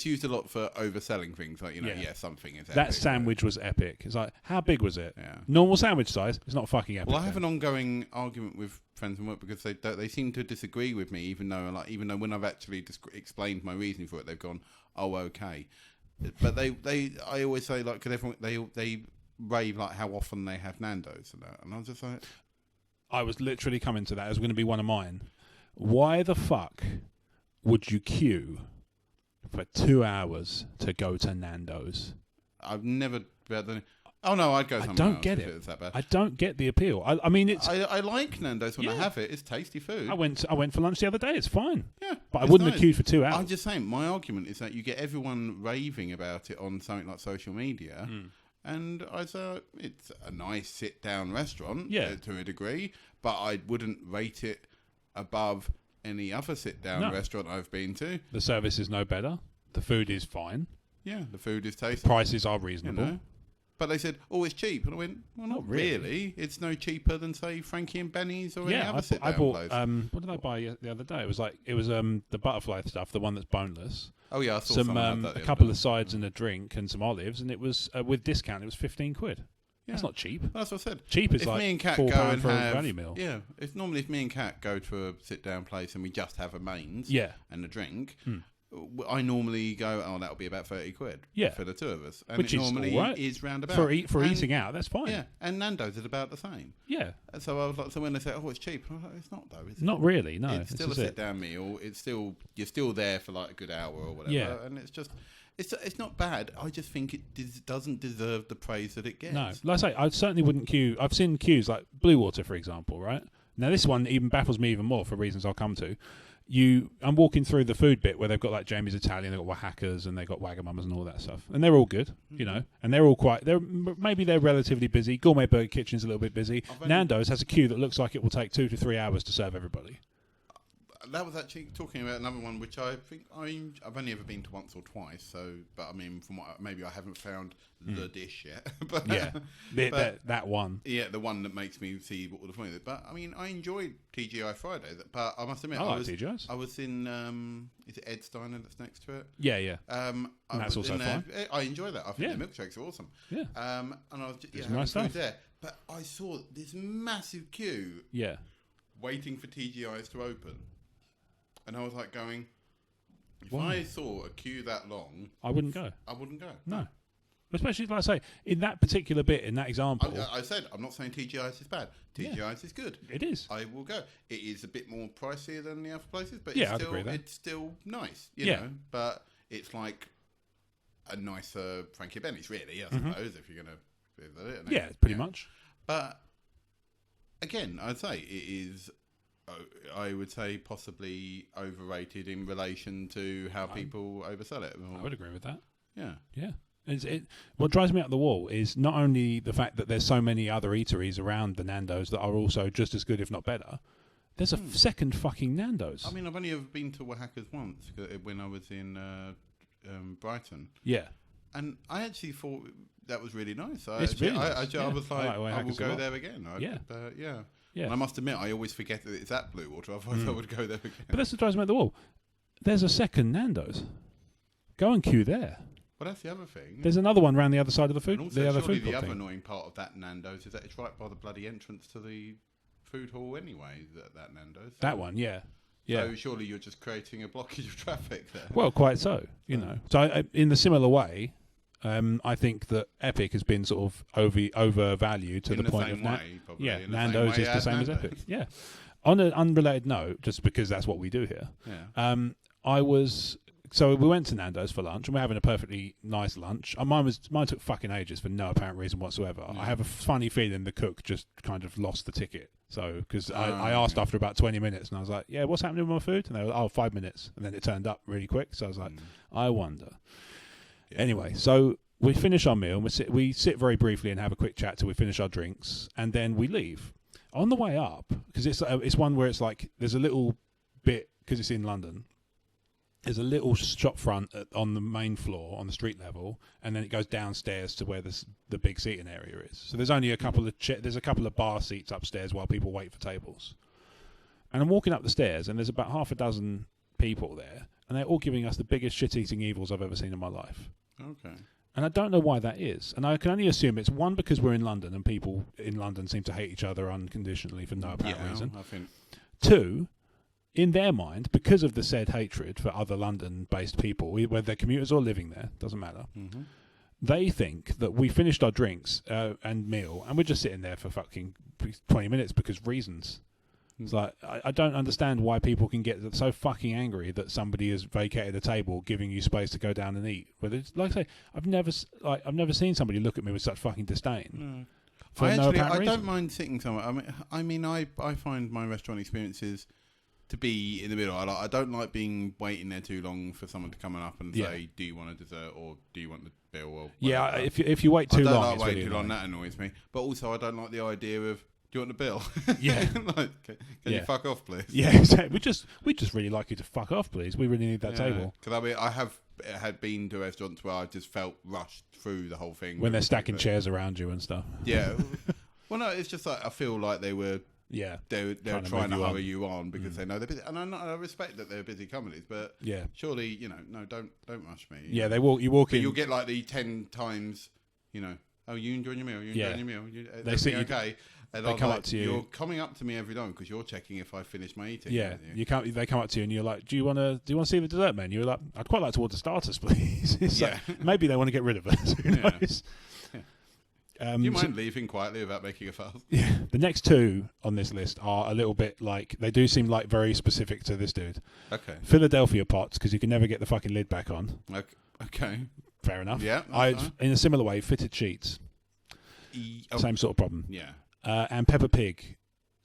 used a lot for overselling things. Like, you know, something is epic. That sandwich was epic. It's like, how big was it? Yeah. Normal sandwich size. It's not fucking epic. Well, I have an ongoing argument with friends and work because they seem to disagree with me, even though when I've actually explained my reasoning for it, they've gone, oh, okay. But I always say, like, because everyone they rave like how often they have Nando's and that, and I was just like, I was literally coming to that. It was going to be one of mine. Why the fuck would you queue for 2 hours to go to Nando's? I've never. Oh no, I'd go. I don't get it. It's that bad. I don't get the appeal. I mean, it's. I like Nando's when I have it. It's tasty food. I went for lunch the other day. It's fine. Yeah, but I wouldn't have queued for 2 hours. I'm just saying. My argument is that you get everyone raving about it on something like social media, and I say it's a nice sit-down restaurant, to a degree, but I wouldn't rate it above any other sit-down restaurant I've been to. The service is no better. The food is fine. Yeah, the food is tasty. Prices are reasonable. You know? But they said, oh, it's cheap. And I went, well, not really. It's no cheaper than, say, Frankie and Benny's or any other sit-down place. What did I buy the other day? It was the butterfly stuff, the one that's boneless. Oh, yeah, I saw some a couple of sides and a drink and some olives, and it was, with discount, it was 15 quid. Yeah. That's not cheap. Well, that's what I said. Cheap is like £4 for a value meal. Yeah. If me and Kat go to a sit-down place and we just have a mains and a drink... I normally go, that'll be about 30 quid for the two of us. And which it normally is round about. For eating out, that's fine. Yeah, and Nando's is about the same. Yeah. And so I was like, when they say, it's cheap, I was like, it's not though. It's not really, no. It's still a sit-down meal. It's still, you're still there for like a good hour or whatever. Yeah. And it's just, it's not bad. I just think it doesn't deserve the praise that it gets. No, like I say, I certainly wouldn't queue. I've seen queues like Blue Water, for example, right? Now this one even baffles me even more for reasons I'll come to. I'm walking through the food bit where they've got like Jamie's Italian, they've got Oaxacas and they've got Wagamamas and all that stuff, and they're all good, you know, and they're all maybe they're relatively busy. Gourmet Burger Kitchen's a little bit busy. Nando's has a queue that looks like it will take 2 to 3 hours to serve everybody. that was actually talking about another one, which I think I've only ever been to once or twice. So, but I mean, from what maybe I haven't found the dish yet. But yeah, that one. Yeah, the one that makes me see what the point is. But I mean, I enjoyed TGI Friday. But I must admit, TGI's. I was in is it Ed Steiner that's next to it? Yeah. And that's also fine. I enjoy that. I think the milkshakes are awesome. Yeah. And I was just nice stuff there. But I saw this massive queue. Yeah. Waiting for TGI's to open. And I was like going, if Why? I saw a queue that long... I wouldn't go. No. Especially, like I say, in that particular bit, in that example... I said, I'm not saying TGI's is bad. TGI's is good. It is. I will go. It is a bit more pricier than the other places, but it's still nice, you know. But it's like a nicer Frankie Benny's, really, I suppose, if you're going to... Yeah, pretty much. But, again, I'd say it is... I would say possibly overrated in relation to how people oversell it. I would agree with that. Yeah. What drives me up the wall is not only the fact that there's so many other eateries around the Nando's that are also just as good, if not better. There's a second fucking Nando's. I mean, I've only ever been to Oaxaca's once when I was in Brighton. Yeah. And I actually thought that was really nice. It's really nice. I was like, I will go there again. Yeah. And I must admit, I always forget that it's at Blue Water. Otherwise, I would go there again. But that's what drives me up the wall. There's a second Nando's. Go and queue there. Well, that's the other thing. There's another one around the other side of the food. And also, the other surely food the other annoying part of that Nando's is that it's right by the bloody entrance to the food hall anyway. That Nando's. That one, yeah. So surely you're just creating a blockage of traffic there. Well, quite so. You know. So in the similar way. I think that Epic has been sort of overvalued to the point of Nando's is the same as Epic. Yeah. On an unrelated note, just because that's what we do here. Yeah. So we went to Nando's for lunch, and we're having a perfectly nice lunch. Mine took fucking ages for no apparent reason whatsoever. Yeah. I have a funny feeling the cook just kind of lost the ticket. So because I asked after about 20 minutes, and I was like, "Yeah, what's happening with my food?" And they were 5 minutes, and then it turned up really quick. So I was like, I wonder. Yeah. Anyway, so we finish our meal, and we sit very briefly and have a quick chat till we finish our drinks, and then we leave. On the way up, because it's one where it's like there's a little bit, because it's in London, there's a little shop front on the main floor on the street level, and then it goes downstairs to where the big seating area is. So there's only a couple of bar seats upstairs while people wait for tables. And I'm walking up the stairs, and there's about half a dozen people there, and they're all giving us the biggest shit-eating evils I've ever seen in my life. Okay. And I don't know why that is. And I can only assume it's one, because we're in London and people in London seem to hate each other unconditionally for no apparent reason. I think. Two, in their mind, because of the said hatred for other London-based people, whether they're commuters or living there, doesn't matter, they think that we finished our drinks and meal and we're just sitting there for fucking 20 minutes because reasons. It's like, I don't understand why people can get so fucking angry that somebody has vacated a table, giving you space to go down and eat. But it's, like I say, I've never seen somebody look at me with such fucking disdain. I don't mind sitting somewhere. I mean, I find my restaurant experiences to be in the middle. I don't like waiting there too long for someone to come up and say, "Do you want a dessert or do you want the bill?" Or whatever. If you wait too long, I don't like waiting too long. That annoys me. But also, I don't like the idea of, "Do you want the bill?" Yeah. Can you fuck off, please? Yeah, exactly. We just really like you to fuck off, please. We really need that table. Because I mean, I had been to restaurants where I just felt rushed through the whole thing. When they're stacking chairs around you and stuff. Yeah. Well, no, it's just like I feel like they were. Yeah, they're trying to hurry you on because they know they're busy, and I respect that they're busy companies, but surely don't rush me. Yeah, you walk in, you'll get like the 10 times, oh, you enjoying your meal? You enjoying your meal? They see okay. And they come up to you. You're coming up to me every time because you're checking if I finished my eating. Yeah, they come up to you and you're like, do you want to see the dessert menu? You're like, I'd quite like to order starters, please. Like, maybe they want to get rid of us. Who knows? Do you mind leaving quietly without making a fuss? Yeah. The next two on this list are a little bit like, they do seem like very specific to this dude. Okay. Philadelphia pots, because you can never get the fucking lid back on. Okay. Fair enough. Yeah. In a similar way, fitted sheets. Same sort of problem. Yeah. And Peppa Pig.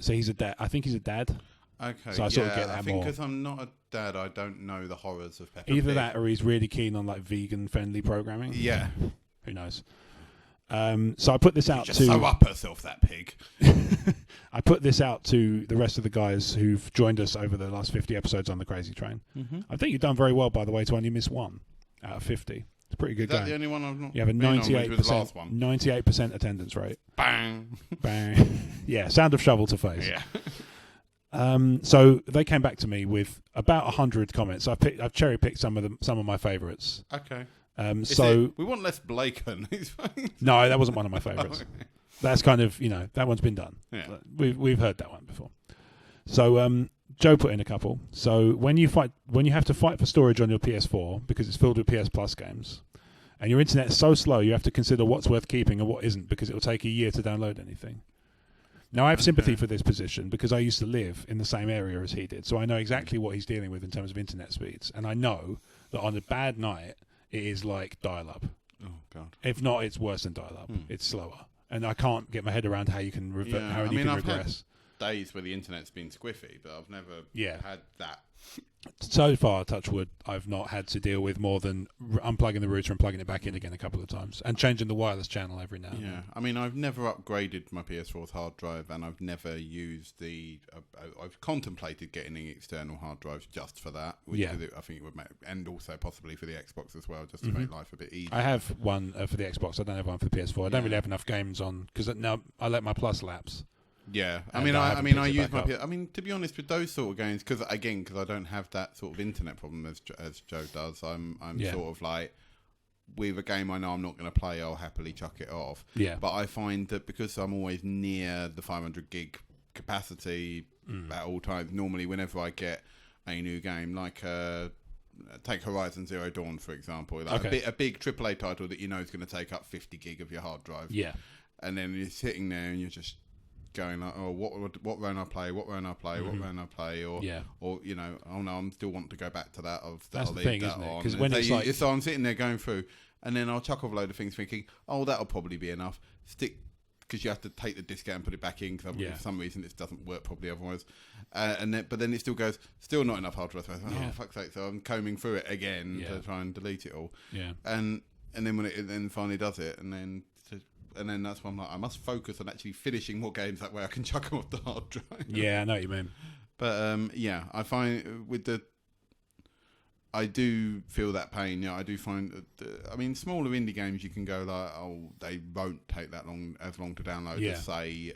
So he's a dad. I think he's a dad. Okay. So I sort of get that more. I think because I'm not a dad, I don't know the horrors of Peppa Pig. Either that or he's really keen on like vegan-friendly programming. Yeah. Who knows? So I put this out to... so up herself, that pig. I put this out to the rest of the guys who've joined us over the last 50 episodes on the Crazy Train. Mm-hmm. I think you've done very well, by the way, to only miss one out of 50. It's a pretty good game. Is that the only one I've not You have a 98% attendance rate. Bang. Bang. Yeah, sound of shovel to face. Yeah. So they came back to me with about 100 comments. I've cherry picked some of my favourites. Okay. We want less Blake on these things. No, that wasn't one of my favourites. Okay. That's kind of, that one's been done. Yeah. We've heard that one before. So Joe put in a couple. So when you have to fight for storage on your PS4 because it's filled with PS Plus games, and your internet's so slow, you have to consider what's worth keeping and what isn't because it will take a year to download anything. Now, I have sympathy for this position because I used to live in the same area as he did, so I know exactly what he's dealing with in terms of internet speeds, and I know that on a bad night, it is like dial-up. Oh, God. If not, it's worse than dial-up. It's slower. And I can't get my head around how you can regress. Had days where the internet's been squiffy, but I've never had that. So far, touch wood, I've not had to deal with more than unplugging the router and plugging it back in again a couple of times and changing the wireless channel every now and then. I mean, I've never upgraded my PS4's hard drive, and I've never used I've contemplated getting the external hard drives just for that. I think it would make, and also possibly for the Xbox as well, just to make life a bit easier. I have one for the Xbox. I don't have one for the PS4. I don't really have enough games on because now I let my Plus lapse. Yeah, I use my. I mean, to be honest, with those sort of games, because I don't have that sort of internet problem as Joe does. I'm sort of like, with a game I know I'm not going to play, I'll happily chuck it off. Yeah. But I find that because I'm always near the 500 gig capacity at all times, normally whenever I get a new game, like take Horizon Zero Dawn for example, like a big AAA title that you know is going to take up 50 gig of your hard drive. Yeah. And then you're sitting there and you're just going like, oh, what round I play, what round I play, what round I play, or you know, oh no, I still want to go back to that. That's the thing, isn't it? Because when it's like, so I'm sitting there going through, and then I'll chuck off a load of things, thinking, oh, that'll probably be enough. Because you have to take the disc out and put it back in. Because for some reason it doesn't work properly otherwise, but then it still goes, still not enough hard drive. So oh fuck's sake! So I'm combing through it again to try and delete it all. Yeah, and then when it then finally does it, and then that's when I'm like, I must focus on actually finishing more games. That way I can chuck them off the hard drive. Yeah, I know what you mean. But I find I do feel that pain. Yeah, I do find that, smaller indie games you can go like, oh, they won't take as long to download as say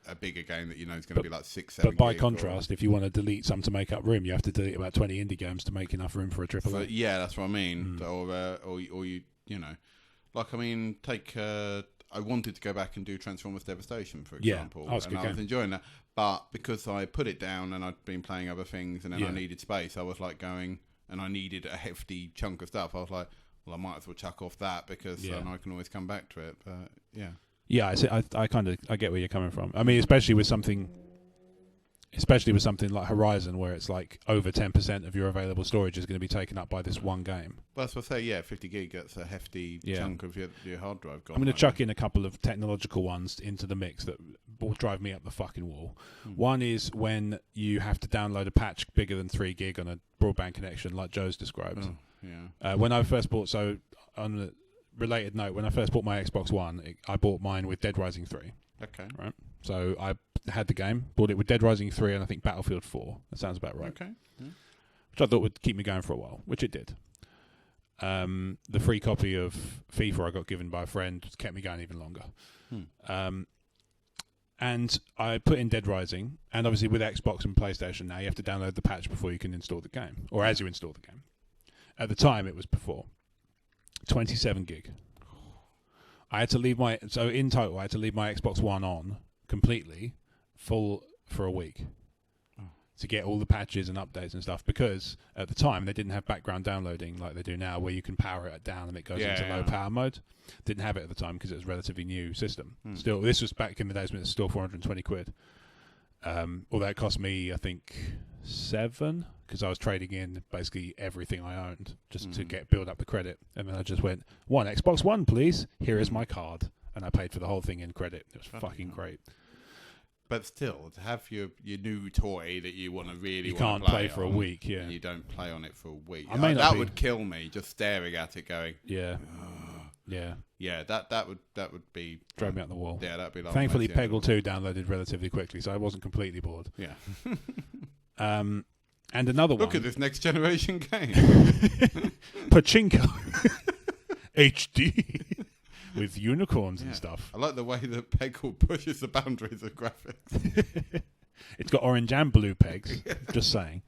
a bigger game that you know is going to be like 6-7. But by contrast, if you want to delete some to make up room, you have to delete about 20 indie games to make enough room for a AAA. So, yeah, that's what I mean. Or you know, like take. I wanted to go back and do Transformers Devastation, for example, I was enjoying that. But because I put it down and I'd been playing other things, and then I needed space, I was like going, and I needed a hefty chunk of stuff. I was like, well, I might as well chuck off that because then I can always come back to it. But yeah, I get where you're coming from. I mean, especially with something like Horizon, where it's like over 10% of your available storage is going to be taken up by this one game. Well, that's what I say, 50 gig, that's a hefty chunk of your hard drive gone. I'm going to chuck in a couple of technological ones into the mix that will drive me up the fucking wall. One is when you have to download a patch bigger than 3 gig on a broadband connection, like Joe's described. When I first bought, on a related note, when I first bought my Xbox One, I bought mine with Dead Rising 3. Okay. Right. So I had the game, bought it with Dead Rising 3 and I think Battlefield 4. That sounds about right. Okay. Yeah. Which I thought would keep me going for a while, which it did. The free copy of FIFA I got given by a friend kept me going even longer. And I put in Dead Rising, and obviously with Xbox and PlayStation now, you have to download the patch before you can install the game, or as you install the game. At the time, it was before. 27 gig. I had to leave in total, I had to leave my Xbox One on completely full for a week to get all the patches and updates and stuff, because at the time they didn't have background downloading like they do now, where you can power it down and it goes into low power mode. Didn't have it at the time because it was a relatively new system. Still, this was back in the days when it was still 420 quid. Although it cost me, I think, 7, because I was trading in basically everything I owned just to build up the credit. And then I just went, Xbox One, please. Here is my card. And I paid for the whole thing in credit. It was fucking great. But still, to have your new toy that you want to really you can't play for a week, and you don't play on it for a week. That would kill me, just staring at it going, Yeah, that would be drove me up the wall. Yeah, that'd be like. Thankfully, Peggle 2 downloaded relatively quickly, so I wasn't completely bored. Yeah. And another one. Look at this next generation game. Pachinko HD with unicorns and stuff. I like the way that Peggle pushes the boundaries of graphics. It's got orange and blue pegs. Just saying.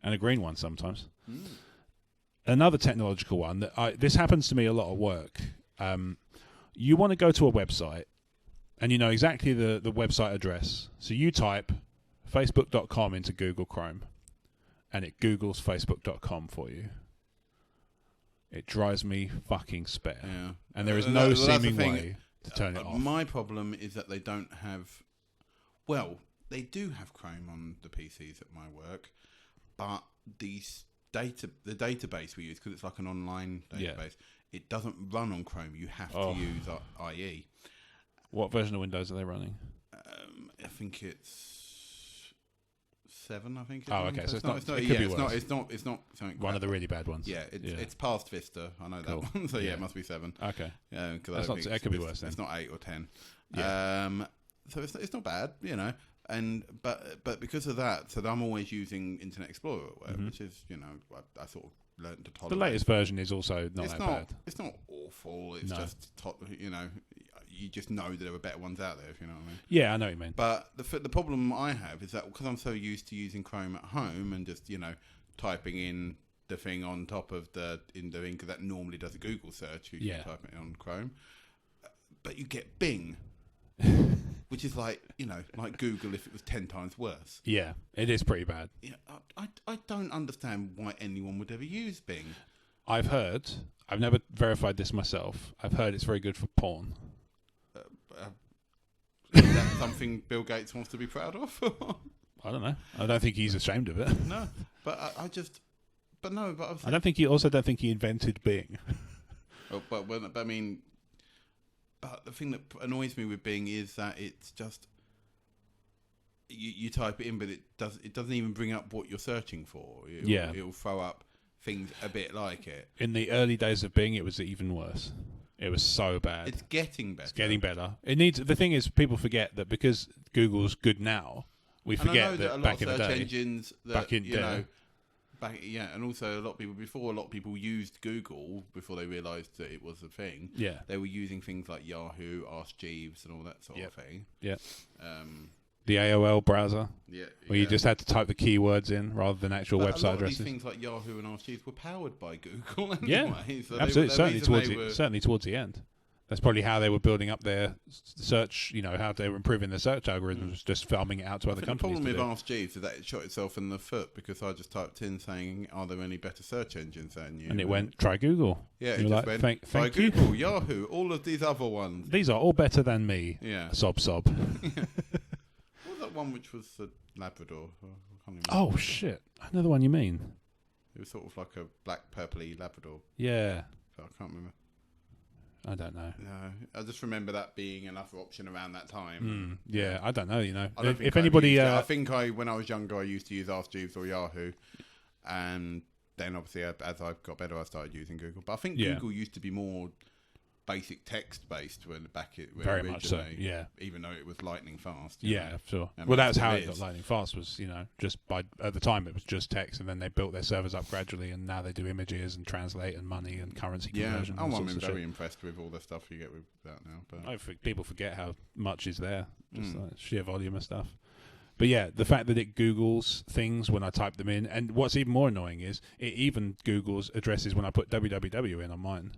And a green one sometimes. Another technological one that this happens to me a lot at work. You want to go to a website and you know exactly the website address. So you type facebook.com into Google Chrome and it Googles facebook.com for you. It drives me fucking spare. Yeah. And there is no seeming way to turn it off. My problem is that they don't have... Well, they do have Chrome on the PCs at my work, but the database we use, because it's like an online database, it doesn't run on Chrome. You have to use IE. What version of Windows are they running? I think it's 7. I think. Okay. So it's not something. One of the really bad ones. Yeah, it's past Vista. I know that one. So it must be 7. Okay. Because that could be worse. Then. It's not 8 or 10. Yeah. So it's not bad, you know. And but because of that, so I'm always using Internet Explorer, which is, you know, I sort of learned to tolerate. The latest version is also not that bad. It's not awful. It's just you know, you just know that there are better ones out there, if you know what I mean. Yeah, I know what you mean. But the problem I have is that because I'm so used to using Chrome at home and just, you know, typing in the thing on top of the thing, because that normally does a Google search. You type it on Chrome, but you get Bing. Which is like, you know, like Google if it was 10 times worse. Yeah, it is pretty bad. Yeah, I don't understand why anyone would ever use Bing. I've heard, I've never verified this myself, I've heard it's very good for porn. Is that something Bill Gates wants to be proud of? I don't know. I don't think he's ashamed of it. No, but I don't think he invented Bing. But I mean... But the thing that annoys me with Bing is that it's just you type it in, but it doesn't even bring up what you're searching for. It'll throw up things a bit like it. In the early days of Bing, it was even worse. It was so bad. It's getting better. It's getting better. It needs. The thing is, people forget that because Google's good now, we forget that back in the day, engines that, and also a lot of people used Google before they realised that it was a thing. Yeah, they were using things like Yahoo, Ask Jeeves, and all that sort of thing. Yeah, the AOL browser. Yeah, where you just had to type the keywords in rather than actual website addresses. These things like Yahoo and Ask Jeeves were powered by Google anyway. Yeah, so absolutely. Certainly towards the end. That's probably how they were building up their search, you know, how they were improving their search algorithms, just farming it out to other companies. The problem with Ask Jeeves is that it shot itself in the foot because I just typed in saying, are there any better search engines than you? And it went, try Google. Yeah, it just went, try Google, Yahoo, all of these other ones. These are all better than me. Yeah. Sob. What was that one which was the Labrador? Oh, shit. I know the one you mean. It was sort of like a black, purpley Labrador. Yeah. So I can't remember. I don't know. No, I just remember that being another option around that time. Yeah, I don't know. You know, if anybody, I think when I was younger, I used to use Ask Jeeves or Yahoo, and then obviously as I got better, I started using Google. But I think Google used to be more basic text based very much so. Yeah, even though it was lightning fast. Yeah, sure. Well, that's how it got lightning fast. Was, you know, just at the time it was just text, and then they built their servers up gradually, and now they do images and translate and money and currency conversion. Yeah, I'm very impressed with all the stuff you get with that now. But I think people forget how much is there, just like sheer volume of stuff. But yeah, the fact that it Googles things when I type them in, and what's even more annoying is it even Googles addresses when I put www in on mine.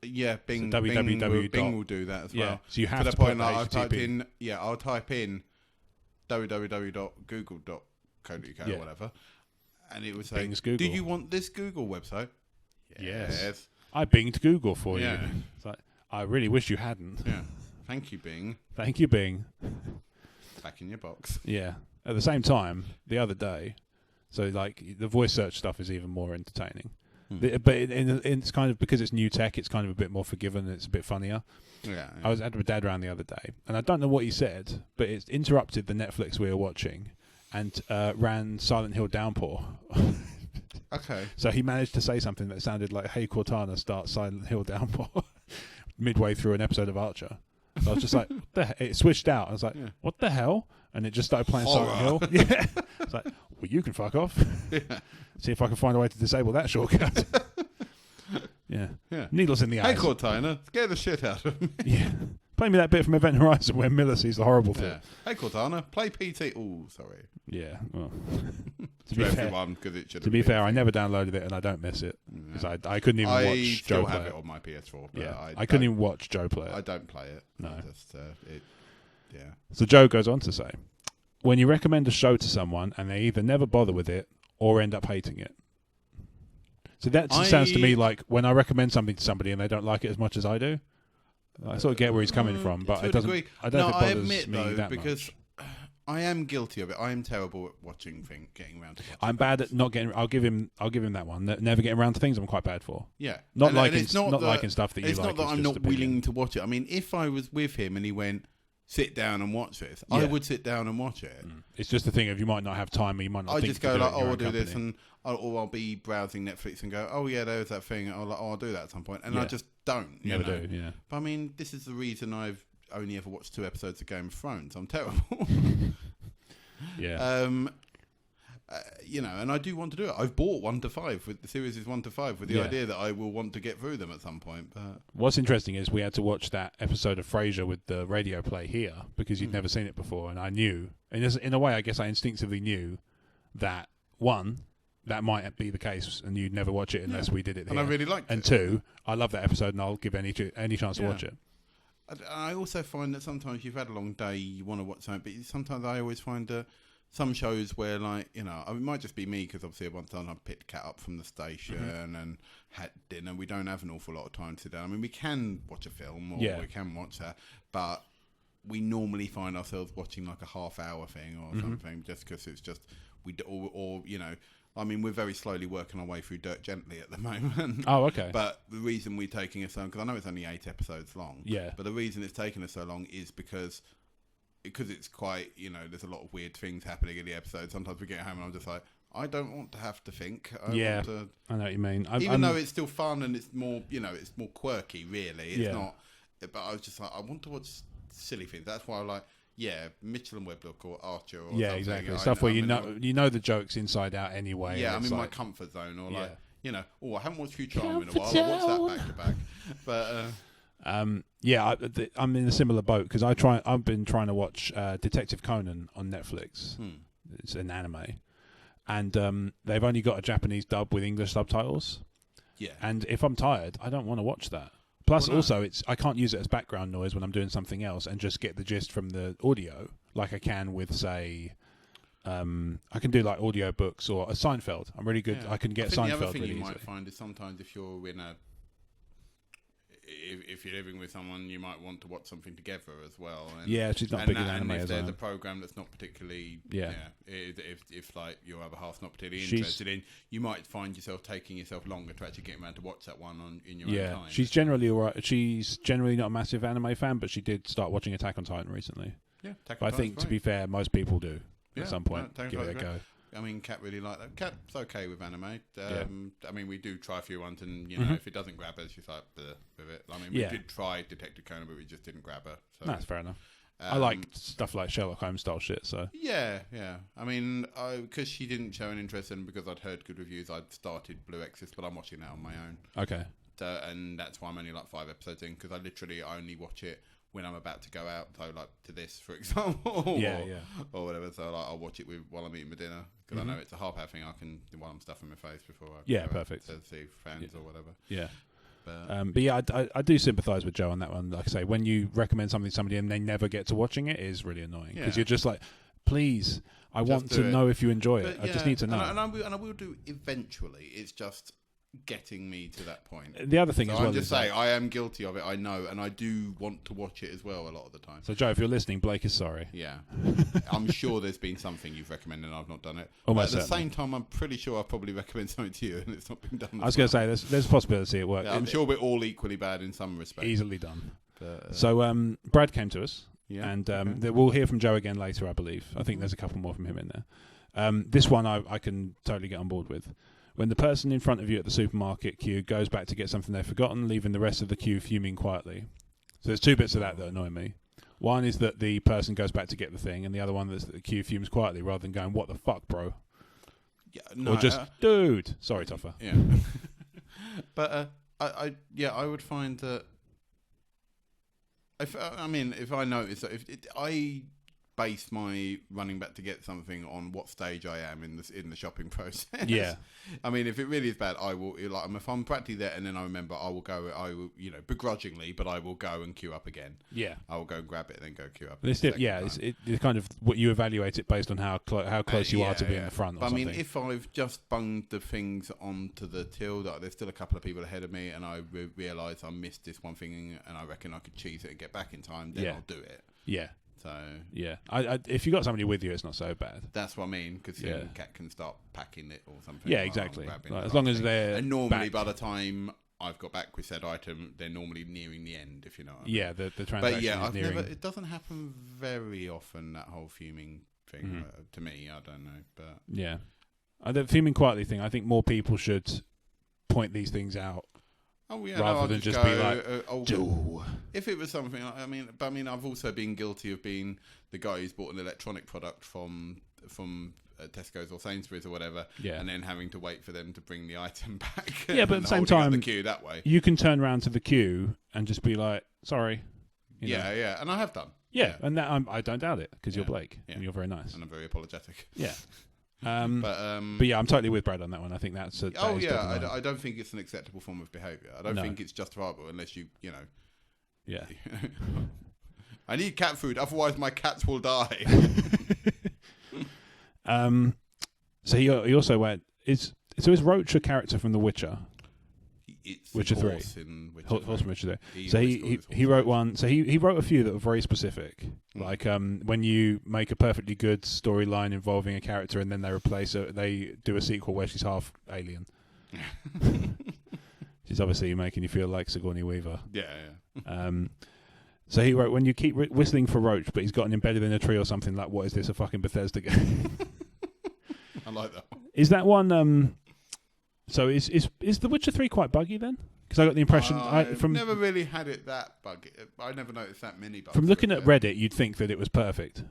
Yeah, Bing, so Bing will do that as well. So you have to put I'll type in www.google.co.uk or whatever, and it would say, do you want this Google website? Yes. I binged Google for you. It's like, I really wish you hadn't. Yeah. Thank you, Bing. Thank you, Bing. Back in your box. Yeah. At the same time, the other day, so like the voice search stuff is even more entertaining. But it's kind of, because it's new tech, it's kind of a bit more forgiving and it's a bit funnier. Yeah. I was at my dad around the other day, and I don't know what he said, but it interrupted the Netflix we were watching and ran Silent Hill Downpour. Okay. So he managed to say something that sounded like, "Hey Cortana, start Silent Hill downpour," midway through an episode of Archer. So I was just like, what the it switched out. I was like, what the hell? And it just started playing Silent Hill. Yeah. It's like, well, you can fuck off. Yeah. See if I can find a way to disable that shortcut. Yeah. Needles in the eyes. Hey, Cortana, scare the shit out of me. Yeah. Play me that bit from Event Horizon where Miller sees the horrible thing. Yeah. Hey, Cortana, play PT. Oh, sorry. Yeah. Well, to be fair, I never downloaded it and I don't miss it because I couldn't even watch Joe play it. I still have it on my PS4. But yeah. I couldn't even watch Joe play it. I don't play it. No. Yeah. So Joe goes on to say, when you recommend a show to someone and they either never bother with it or end up hating it. So that sounds to me like when I recommend something to somebody and they don't like it as much as I do. I sort of get where he's coming from, but it doesn't. I don't think it bothers me that because much. I am guilty of it. I am terrible at watching things, getting around to watching. I'm bad at not getting. I'll give him that one. Never getting around to things. I'm quite bad for. Yeah, not liking stuff that you like. It's not that I'm not willing to watch it. I mean, if I was with him and he went, "Sit down and watch this," I would sit down and watch it. It's just the thing of you might not have time, or you might not. I just go like, "Oh, I'll do this," and I'll be browsing Netflix and go, "Oh yeah, there's that thing." I'll do that at some point, and I just don't. Never do. Yeah. But I mean, this is the reason I've only ever watched 2 episodes of Game of Thrones. I'm terrible. Yeah. And I do want to do it. I've bought 1 to 5 with the series is 1 to 5 with the idea that I will want to get through them at some point. But what's interesting is we had to watch that episode of Frasier with the radio play here because you'd never seen it before, and I knew, and in a way, I guess I instinctively knew that that might be the case, and you'd never watch it unless we did it here. And I really liked it. And 2, I love that episode, and I'll give any chance to watch it. I also find that sometimes you've had a long day, you want to watch something, but sometimes I always find some shows where, like, it might just be me because obviously at one time I picked Kat up from the station and had dinner. We don't have an awful lot of time to sit down. I mean, we can watch a film or we can watch that, but we normally find ourselves watching like a half-hour thing or something just because it's just I mean, we're very slowly working our way through Dirt Gently at the moment. Oh, okay. But the reason we're taking us so long, because I know it's only 8 episodes long. Yeah. But the reason it's taken us so long is because it's quite, there's a lot of weird things happening in the episode. Sometimes we get home and I'm just like, I don't want to have to think. I know what you mean. Even though it's still fun and it's more, it's more quirky, really. It's not. But I was just like, I want to watch silly things. That's why I like. Yeah, Mitchell and Webb or Archer or something. Exactly. Stuff where you know the jokes inside out anyway. Yeah, I'm in my comfort zone or I haven't watched Futurama in a while. I'll watch that back to back. But I'm in a similar boat because I've been trying to watch Detective Conan on Netflix. It's an anime, and they've only got a Japanese dub with English subtitles. Yeah. And if I'm tired, I don't want to watch that. Plus, also, I can't use it as background noise when I'm doing something else and just get the gist from the audio, like I can with, say, I can do like audio books or a Seinfeld. I'm really good. I can get Seinfeld really easily. The other thing you might find is sometimes if you're if you're living with someone, you might want to watch something together as well. And, she's not big in anime as well. And if there's a program that's not particularly, if like your other half's not particularly interested in, you might find yourself taking yourself longer to actually get around to watch that one in your own time. She's generally all right. She's generally not a massive anime fan, but she did start watching Attack on Titan recently. Yeah, but I think, to be fair, most people do at some point. Give it a go. I mean, Kat really liked that. Kat's okay with anime. I mean, we do try a few ones, and if it doesn't grab her, she's like with it. I mean, we did try Detective Conan, but we just didn't grab her. So. That's fair enough. I like stuff like Sherlock Holmes style shit. So yeah. I mean, because she didn't show an interest in, because I'd heard good reviews, I'd started Blue Exorcist, but I'm watching that on my own. Okay. And that's why I'm only like 5 episodes in, because I only watch it when I'm about to go out, so like to this, for example, or whatever. So like, I'll watch it while I'm eating my dinner, because I know it's a half-hour thing. I can do while I'm stuffing my face before I go perfect to see friends or whatever. Yeah. But yeah, I do sympathise with Joe on that one. Like I say, when you recommend something to somebody and they never get to watching it, is really annoying because you're just like, please, I want to know if you enjoy it. I just need to know. And I will do eventually. It's just getting me to that point. The other thing as well, I'm just saying, I am guilty of it. I know, and I do want to watch it as well a lot of the time. So Joe, if you're listening, Blake is sorry. Yeah, I'm sure there's been something you've recommended and I've not done it. Almost but at the same time, I'm pretty sure I've probably recommended something to you and it's not been done. I was going to say there's a possibility it worked. Yeah, I'm sure we're all equally bad in some respects. Easily done. So Brad came to us, and we'll hear from Joe again later, I believe. I think there's a couple more from him in there. This one I can totally get on board with. When the person in front of you at the supermarket queue goes back to get something they've forgotten, leaving the rest of the queue fuming quietly. So there's two bits of that annoy me. One is that the person goes back to get the thing, and the other one is that the queue fumes quietly rather than going, "What the fuck, bro?" Yeah, no, or just, "Dude." Sorry, Toffer. Yeah. But I would find that if I notice that I base my running back to get something on what stage I am in the shopping process. Yeah. I mean, if it really is bad, I will if I'm practically there and then I remember, I will begrudgingly, but I will go and queue up again. Yeah. I will go and grab it and then go queue up. It's kind of what you evaluate it based on how close you are to being in the front. Or I mean, if I've just bunged the things onto the till, there's still a couple of people ahead of me, and I realise I missed this one thing, and I reckon I could cheese it and get back in time, then I'll do it. Yeah. So yeah, if you got somebody with you, it's not so bad. That's what I mean, because the cat can start packing it or something. Yeah, exactly. As long as they're and normally by the time I've got back with said item, they're normally nearing the end. If you know what I mean. Yeah, the transaction. But it doesn't happen very often, that whole fuming thing. To me, I don't know, but yeah, the fuming quietly thing. I think more people should point these things out. Oh yeah, rather than just be like, if it was something, I've also been guilty of being the guy who's bought an electronic product from Tesco's or Sainsbury's or whatever, and then having to wait for them to bring the item back. Yeah, but at the same time, the queue that way, you can turn around to the queue and just be like, "Sorry." Yeah, and I have done. Yeah, and that I don't doubt it, because you're Blake and you're very nice and I'm very apologetic. Yeah. But yeah, I'm totally with Brad on that one. I think that's I don't think it's an acceptable form of behaviour. I don't think it's justifiable unless you know. Yeah. I need cat food, otherwise my cats will die. So he also went. Is Roach a character from The Witcher? It's Witcher 3. Horse from Witcher 3. So he wrote one. So he wrote a few that were very specific. Like when you make a perfectly good storyline involving a character and then they do a sequel where she's half alien. She's obviously making you feel like Sigourney Weaver. Yeah. So he wrote, when you keep whistling for Roach, but he's gotten embedded in a tree or something, like, what is this, a fucking Bethesda game? I like that one. Is that one... So is The Witcher 3 quite buggy then? Because I got the impression... I've never really had it that buggy. I never noticed that many bugs. From looking at Reddit, you'd think that it was perfect.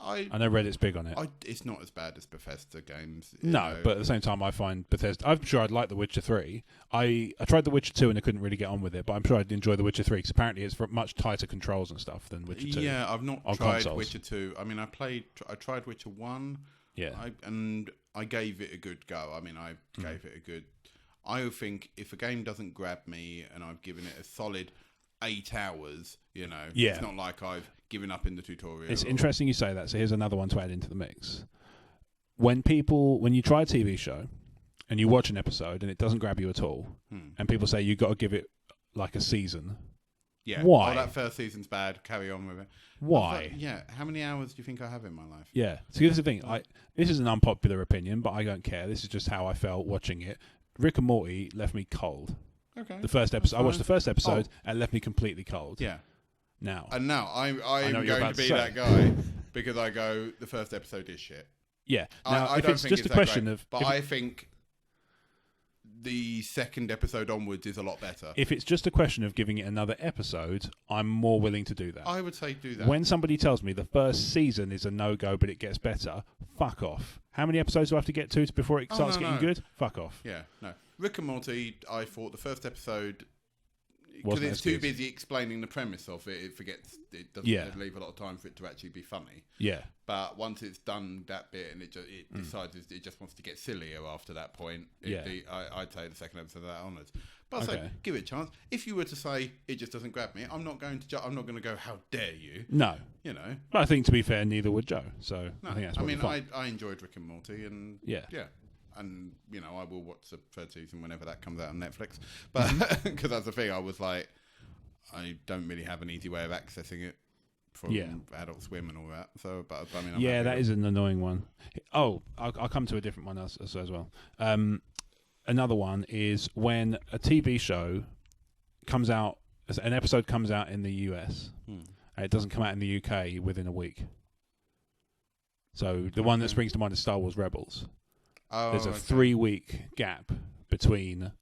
I know Reddit's big on it. It's not as bad as Bethesda games. No, but at the same time, I find Bethesda... I'm sure I'd like The Witcher 3. I tried The Witcher 2 and I couldn't really get on with it, but I'm sure I'd enjoy The Witcher 3 because apparently it's for much tighter controls and stuff than Witcher 2. Yeah, I've not tried Witcher 2. I mean, I tried Witcher 1. Yeah. And I gave it a good go. I mean, I gave it a good... I think if a game doesn't grab me and I've given it a solid 8 hours, it's not like I've given up in the tutorial. It's interesting you say that. So here's another one to add into the mix. When you try a TV show and you watch an episode and it doesn't grab you at all, and people say you've got to give it like a season. Yeah. Why? Oh, that first season's bad. Carry on with it. Why? How many hours do you think I have in my life? Yeah. So here's the thing. This is an unpopular opinion, but I don't care. This is just how I felt watching it. Rick and Morty left me cold. Okay. The first episode. I watched the first episode and it left me completely cold. Yeah. Now I'm going to be that guy because I go, the first episode is shit. Yeah. Now, if it's just a question of... But I think the second episode onwards is a lot better. If it's just a question of giving it another episode, I'm more willing to do that. I would say do that. When somebody tells me the first season is a no-go but it gets better, fuck off. How many episodes do I have to get to before it starts getting good? Fuck off. Yeah, no. Rick and Morty, I thought the first episode... Because it's too busy explaining the premise of it, it doesn't leave a lot of time for it to actually be funny. Yeah. But once it's done that bit and it decides it just wants to get sillier after that point, I'd say the second episode of that onwards. But I'd say give it a chance. If you were to say it just doesn't grab me, I'm not going to go, how dare you? No. But I think, to be fair, neither would Joe. So I think that's I enjoyed Rick and Morty and yeah. And, I will watch the third season whenever that comes out on Netflix. But because that's the thing, I was like, I don't really have an easy way of accessing it from Adult Swim and all that. So, but I mean, that is an annoying one. Oh, I'll come to a different one as well. Another one is when a TV show comes out, an episode comes out in the US, and it doesn't come out in the UK within a week. So the one that springs to mind is Star Wars Rebels. there's a 3-week gap between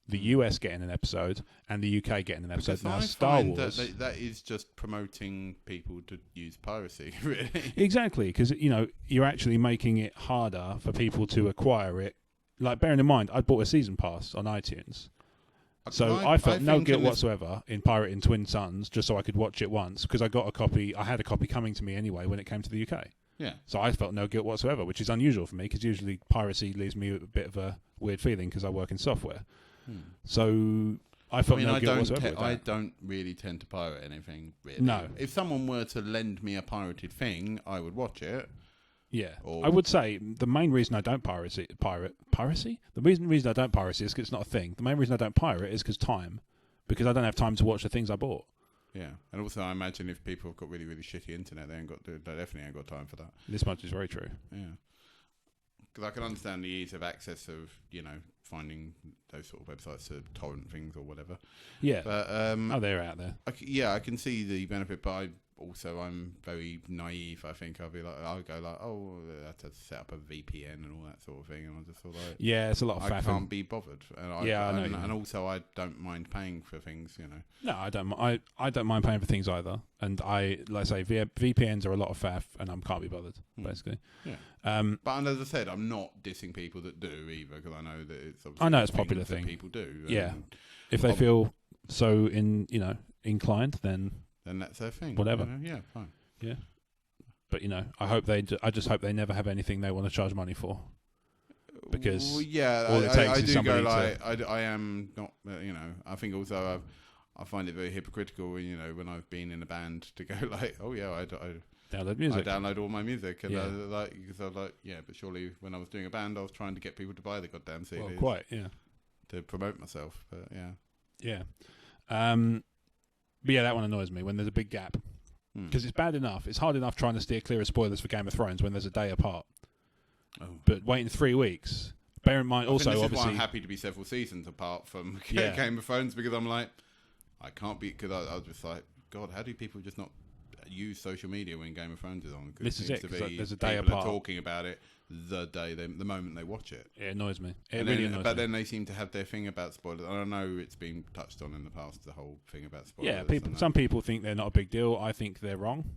the US getting an episode and the UK getting an episode. Now, Star Wars... That is just promoting people to use piracy, really. Exactly, because, you're actually making it harder for people to acquire it. Like, bearing in mind, I bought a season pass on iTunes. So I felt no guilt whatsoever in pirating Twin Suns just so I could watch it once, because I got a copy. I had a copy coming to me anyway when it came to the UK. Yeah. So I felt no guilt whatsoever, which is unusual for me, because usually piracy leaves me with a bit of a weird feeling because I work in software. So I felt no guilt whatsoever. I don't really tend to pirate anything, really. No. If someone were to lend me a pirated thing, I would watch it. Yeah. I would say the main reason I don't piracy? The reason I don't piracy is because it's not a thing. The main reason I don't pirate is because I don't have time to watch the things I bought. Yeah, and also I imagine if people have got really, really shitty internet, they definitely ain't got time for that. This much is very true. Yeah. Because I can understand the ease of access of, finding those sort of websites to torrent things or whatever. Yeah. But they're out there. I can see the benefit, but I'm very naive. I think I'll go like, I have to set up a VPN and all that sort of thing, and I just thought like, yeah, it's a lot of faff. I can't be bothered. And I know. And also, I don't mind paying for things. No, I don't. I don't mind paying for things either. And VPNs are a lot of faff, and I can't be bothered. Basically. Yeah. But as I said, I'm not dissing people that do either, because I know that it's obviously a popular thing that people do. Yeah. If they feel so inclined, then that's their thing. Whatever. Yeah, fine. Yeah. But I just hope they never have anything they want to charge money for. Because I do go like I am not. I think also I find it very hypocritical. When I've been in a band to go like, oh yeah, I download music. I download all my music, and because I was like, yeah, but surely when I was doing a band, I was trying to get people to buy the goddamn CDs. Well, quite, yeah. To promote myself, but yeah. Yeah. But yeah, that one annoys me when there's a big gap. Because it's bad enough. It's hard enough trying to steer clear of spoilers for Game of Thrones when there's a day apart. Oh. But waiting 3 weeks. Bear in mind also, this obviously... is why I'm happy to be several seasons apart from Game of Thrones, because I'm like, I can't be... Because I was just like, God, how do people just not use social media when Game of Thrones is on? This is it, because there's a day apart. People are talking about it the moment they watch it. It annoys me. But then they seem to have their thing about spoilers. I don't know, it's been touched on in the past, the whole thing about spoilers. Yeah, some people think they're not a big deal. I think they're wrong.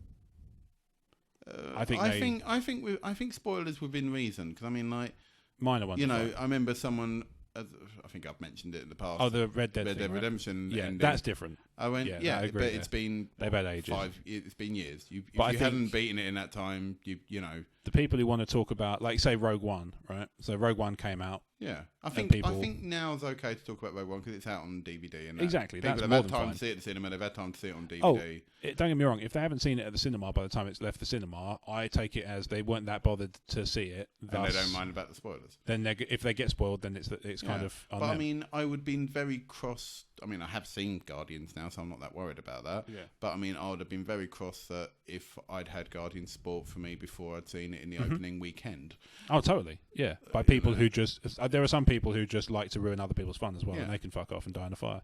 I think spoilers within reason, because I mean, like, minor ones. I remember someone. I think I've mentioned it in the past. Oh, the Red Dead Redemption. Yeah, that's different. I went, I agree, but it's been they've had ages. It's been years. If you hadn't beaten it in that time, you know. The people who want to talk about, like, say, Rogue One, right? So Rogue One came out. Yeah, I think now it's okay to talk about Rogue One because it's out on DVD and that. Exactly. People have had time to see it at the cinema. They've had time to see it on DVD. Don't get me wrong. If they haven't seen it at the cinema by the time it's left the cinema, I take it as they weren't that bothered to see it. And they don't mind about the spoilers. Then if they get spoiled, then it's kind of on them. I mean, I would be very cross. I mean, I have seen Guardians now, so I'm not that worried about that. Yeah. But I mean, I would have been very cross that if I'd had Guardians Sport for me before I'd seen it in the opening weekend. Oh, totally. Yeah. By people who just... there are some people who just like to ruin other people's fun as well, and they can fuck off and die in a fire.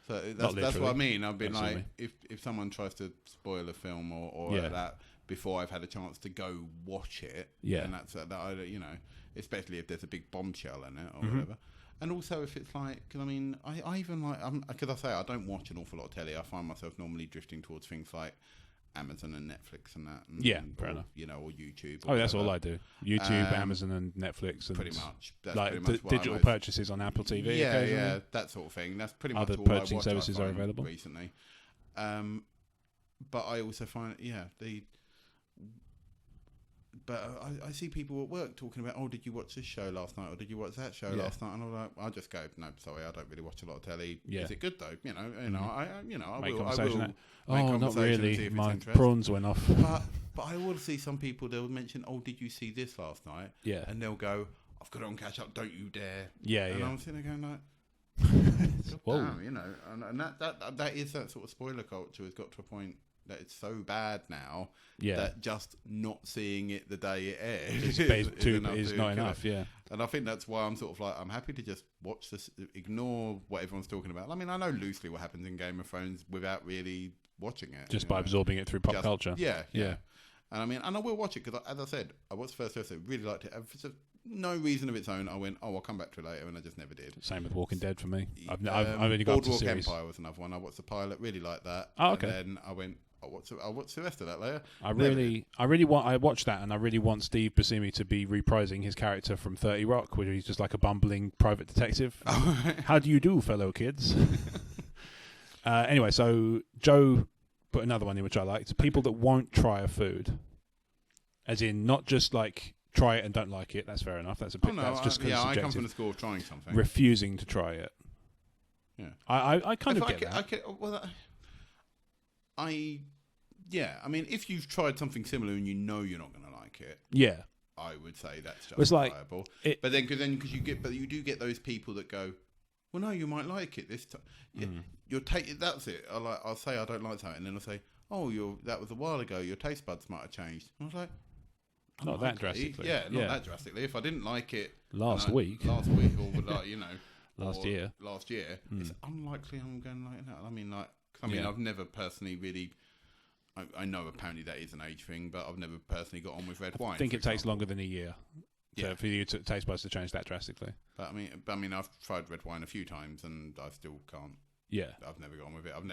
So that's what I mean. I've been like, if someone tries to spoil a film or that before I've had a chance to go watch it, and that's that, especially if there's a big bombshell in it or whatever. And also if it's like, because I mean, I even like, because I say I don't watch an awful lot of telly. I find myself normally drifting towards things like Amazon and Netflix and that. And, fair enough. Or YouTube. Or that's all I do. YouTube, Amazon, and Netflix, and pretty much. That's like pretty much digital purchases on Apple TV. Yeah, that sort of thing. That's pretty much all purchasing I watch. Services are available recently. But I also find, But I see people at work talking about, did you watch this show last night, or did you watch that show last night? And I'm like, I just go, no, sorry, I don't really watch a lot of telly. Yeah. Is it good though? I will. Not really. My prawns went off. But I will see some people. They'll mention, did you see this last night? Yeah. And they'll go, I've got it on catch up. Don't you dare. Yeah. And I'm sitting there going like, whoa. Damn, and that is that sort of spoiler culture has got to a point that it's so bad now that just not seeing it the day it airs is not enough. Yeah, and I think that's why I'm sort of like, I'm happy to just watch this, ignore what everyone's talking about. I mean, I know loosely what happens in Game of Thrones without really watching it, just by absorbing it through pop culture. Yeah. And I mean, and I will watch it because, as I said, I watched the first episode, really liked it. no reason of its own, I went, I'll come back to it later, and I just never did. Same with Walking Dead for me. I've only got to series. Boardwalk Empire was another one. I watched the pilot, really liked that. Oh, okay. And then I went, I'll watch the rest of that later. I watched that, and I really want Steve Buscemi to be reprising his character from 30 Rock, where he's just like a bumbling private detective. How do you do, fellow kids? Anyway, so Joe put another one in which I liked. People that won't try a food, as in not just like try it and don't like it. That's fair enough. That's a bit. That's just I subjective. come from the school of trying something. Refusing to try it. Yeah, I kind of get that. I mean, if you've tried something similar and you know you're not going to like it, yeah, I would say that's justifiable. Like but then because you do get those people that go, well, no, you might like it this time. Yeah, you'll take it. That's it. I'll say I don't like something, and then I'll say, oh, that was a while ago. Your taste buds might have changed. And I was like, not that drastically. Yeah, not that drastically. If I didn't like it last week, or like, last year, it's unlikely I'm going to like that. I mean, I've never personally really. I know apparently that is an age thing, but I've never personally got on with red wine. I think it takes longer than a year for you to taste buds to change that drastically. But I mean, I've tried red wine a few times and I still can't. Yeah, I've never got on with it. I've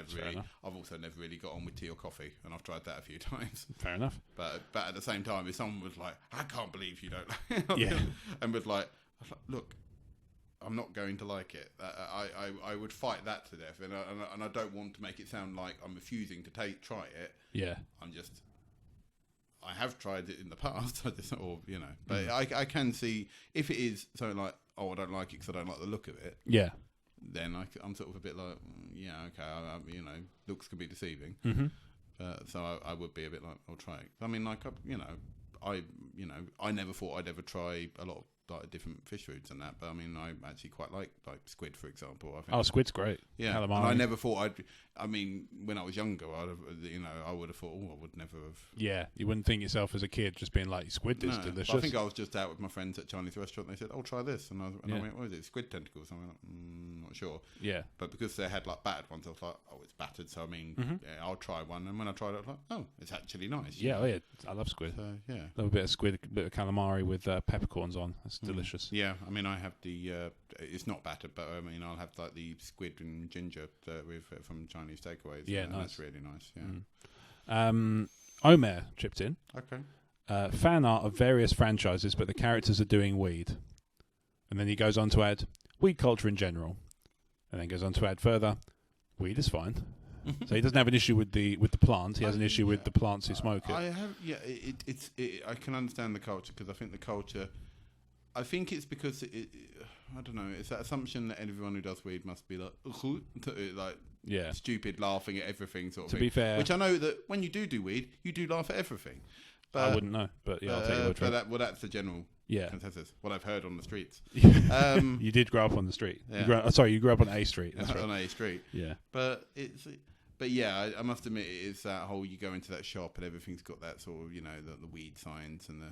also never really got on with tea or coffee, and I've tried that a few times. Fair enough. But at the same time, if someone was like, "I can't believe you don't like it," and was like, "Look, I'm not going to like it," I would fight that to death, and I don't want to make it sound like I'm refusing to try it. Yeah, I have tried it in the past, but I can see if it is something like, oh, I don't like it because I don't like the look of it. Yeah. Then I'm sort of a bit like, okay, looks can be deceiving. Mm-hmm. So I would be a bit like, I'll try it. I mean, I never thought I'd ever try a lot of different fish foods and that, but I mean, I actually quite like squid, for example. I think squid's great. Yeah, calamari. And I never thought when I was younger, I would have thought, oh, I would never have. Yeah, you wouldn't think yourself as a kid just being like, squid is delicious. I think I was just out with my friends at a Chinese restaurant. And they said, "Oh, try this," and I went, "What is it? Squid tentacles?" I went, not sure. Yeah, but because they had like battered ones, I was like, "Oh, it's battered." So I mean, I'll try one. And when I tried it, I was like, "Oh, it's actually nice." Yeah, I love squid. So, yeah, a little bit of squid, a bit of calamari with peppercorns on. That's delicious. Yeah. I mean, I have the. It's not battered, but I mean, I'll have like the squid and ginger from Chinese takeaways. Yeah, nice. That's really nice. Yeah. Omer chipped in. Okay. Fan art of various franchises, but the characters are doing weed, and then he goes on to add weed culture in general, and then goes on to add further, weed is fine. So he doesn't have an issue with the plant. He has an issue with the plants who smoke it. I have. Yeah. I can understand the culture because I think the culture. I think it's because I don't know. It's that assumption that everyone who does weed must be like stupid, laughing at everything sort of thing. To be fair, which I know that when you do weed, you do laugh at everything. But, I wouldn't know, but yeah, I'll take your word for it. That's the general consensus. What I've heard on the streets. You did grow up on the street. Yeah. You grew up on A Street. That's right. On A Street. Yeah. But yeah, I must admit, it is that whole, you go into that shop and everything's got that sort of, the weed signs and the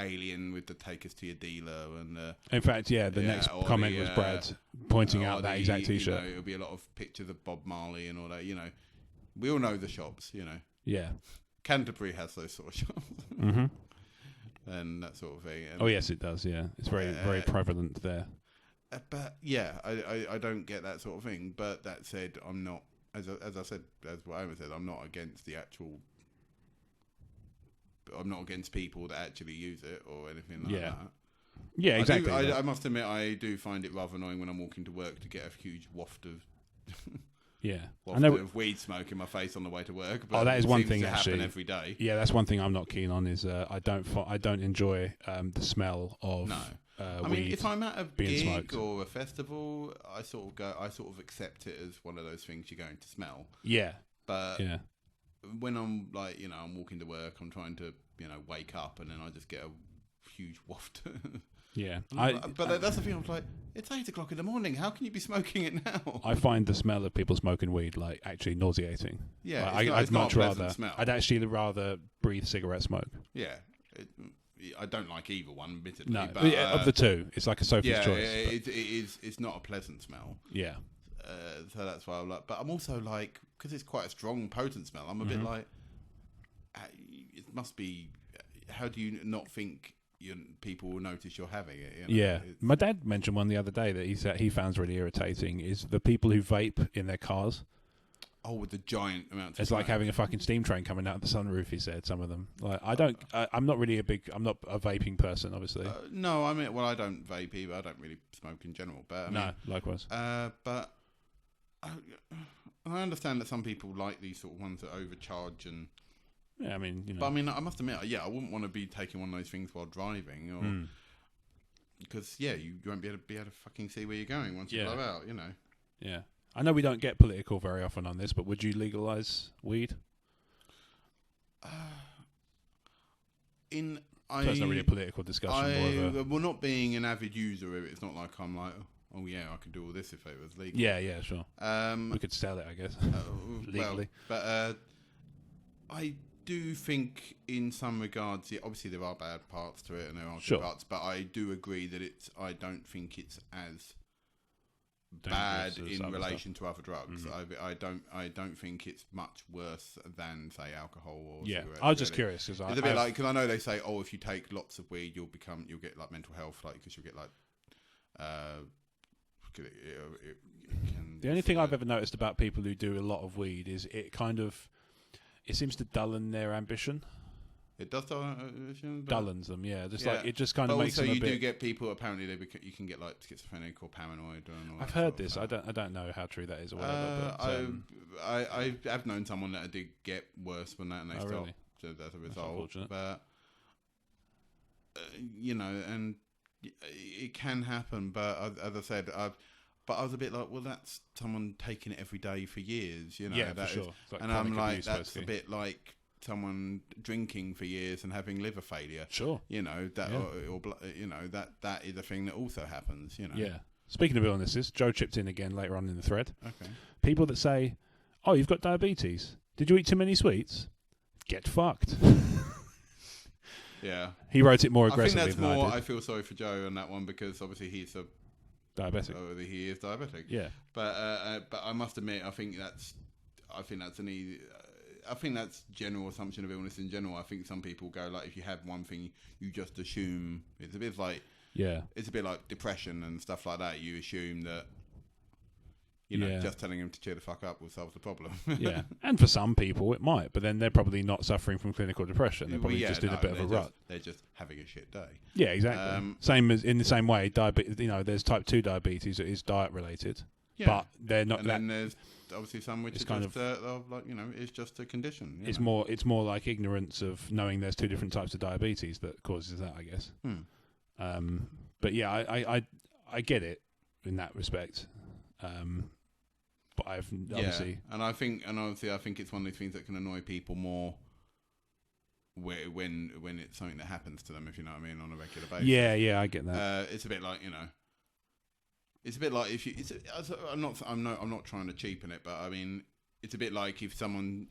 alien with the take us to your dealer. And in fact, the next comment was Brad pointing out that exact T-shirt. It'll be a lot of pictures of Bob Marley and all that, We all know the shops, Yeah. Canterbury has those sort of shops. Mm-hmm. And that sort of thing. And, oh, yes, it does, yeah. It's very, very prevalent there. But, yeah, I don't get that sort of thing. But that said, I'm not... As I said, as what Omer said, I'm not against I'm not against people that actually use it or anything like that. Yeah, exactly. I must admit, I do find it rather annoying when I'm walking to work to get a huge waft of of weed smoke in my face on the way to work. But that is one thing. To actually, happen every day. Yeah, that's one thing I'm not keen on. Is I don't enjoy the smell of. No. I mean, if I'm at a gig or a festival, I sort of accept it as one of those things you're going to smell. Yeah. But when I'm like, I'm walking to work, I'm trying to, wake up, and then I just get a huge waft. Yeah. But that's the thing. I was like, it's 8 o'clock in the morning. How can you be smoking it now? I find the smell of people smoking weed actually nauseating. Yeah. I'd much rather. I'd actually rather breathe cigarette smoke. Yeah. I don't like either one, admittedly. No, but, of the two, it's like a Sophie's choice. It's not a pleasant smell. Yeah. So that's why I'm like. But I'm also like, because it's quite a strong, potent smell. I'm a bit like, it must be. How do you not think people will notice you're having it. Yeah, my dad mentioned one the other day that he found really irritating is the people who vape in their cars. Oh, with the giant amount. It's like having a fucking steam train coming out of the sunroof. He said some of them. Like I'm not really I'm not a vaping person, obviously. No, I mean, well, I don't vape either. I don't really smoke in general. But I mean, likewise. But I understand that some people like these sort of ones that overcharge and. Yeah, I mean, But I mean, I must admit, I wouldn't want to be taking one of those things while driving, or because you won't be able to fucking see where you're going once you blow out, Yeah, I know we don't get political very often on this, but would you legalise weed? That's not really a political discussion. Well, not being an avid user of it, it's not like I'm like, oh yeah, I could do all this if it was legal. Yeah, sure. We could sell it, I guess, legally. Well, but I do think in some regards, obviously there are bad parts to it and there are good parts, but I do agree that I don't think it's as bad in relation to other drugs. I don't think it's much worse than, say, alcohol or cigarettes. I was just curious because it's a bit like, because I know they say, if you take lots of weed, you'll get like mental health, like because you'll get like the only thing I've ever noticed about people who do a lot of weed is it seems to dullen their ambition. It does dullens them, yeah. Like it just kind of makes them a bit. Also, you do get people. Apparently, you can get like schizophrenic or paranoid. I've heard this. I don't know how true that is or whatever. But, I have known someone that did get worse than that, and they stopped really? As a result. But and it can happen. But as I said, But I was a bit like, well, that's someone taking it every day for years, Yeah, for sure. And I'm like, that's a bit like someone drinking for years and having liver failure. Sure. That that is a thing that also happens. Yeah. Speaking of illnesses, Joe chipped in again later on in the thread. Okay. People that say, "Oh, you've got diabetes. Did you eat too many sweets?" Get fucked. Yeah. He wrote it more aggressively. I think that's more. I feel sorry for Joe on that one because obviously he's a diabetic. He is diabetic. Yeah. But I must admit, I think that's general assumption of illness in general. I think some people go like, if you have one thing, you just assume it's a bit like it's a bit like depression and stuff like that. You assume that just telling him to cheer the fuck up will solve the problem. Yeah, and for some people it might, but then they're probably not suffering from clinical depression. They're probably just in a bit of a rut. They're just having a shit day. Yeah, exactly. Same as in the same way, diabetes. There's type 2 diabetes that is diet related, but they're not. And then there's obviously some which is kind of it's just a condition. It's more like ignorance of knowing there's two different types of diabetes that causes that, I guess. But yeah, I get it in that respect. But I've obviously, and I think it's one of those things that can annoy people more when it's something that happens to them, if you know what I mean, on a regular basis. Yeah, I get that. It's a bit like it's a bit like if you. I'm not trying to cheapen it, but I mean, it's a bit like if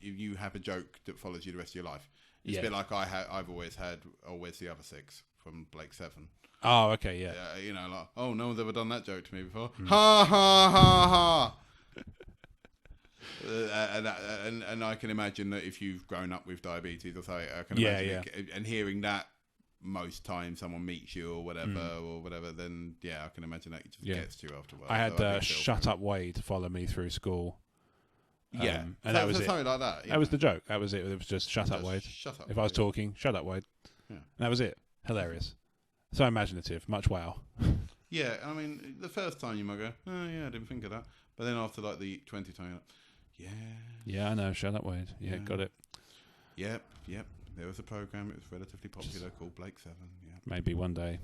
you have a joke that follows you the rest of your life. It's a bit like I've always had "Where's the other six" from Blake Seven. Oh, okay, yeah. Like, oh, no one's ever done that joke to me before. Ha ha ha ha. And I can imagine that if you've grown up with diabetes or something, I can imagine it, and hearing that most times someone meets you or whatever, then I can imagine that it just gets to you after a while. I had Shut Up Wade follow me through school. And that was it. Something like that. That was the joke. That was it. It was just Shut Up Wade. Shut up. If I was talking, shut up Wade. Yeah. And that was it. Hilarious. So imaginative. Much wow. Yeah, I mean, the first time you might go, oh yeah, I didn't think of that. But then after like the 20th time, you're like, yeah, I know. Shut up, Wade. Yeah, got it. Yep. There was a program. It was relatively popular called Blake Seven. Yeah. Maybe one day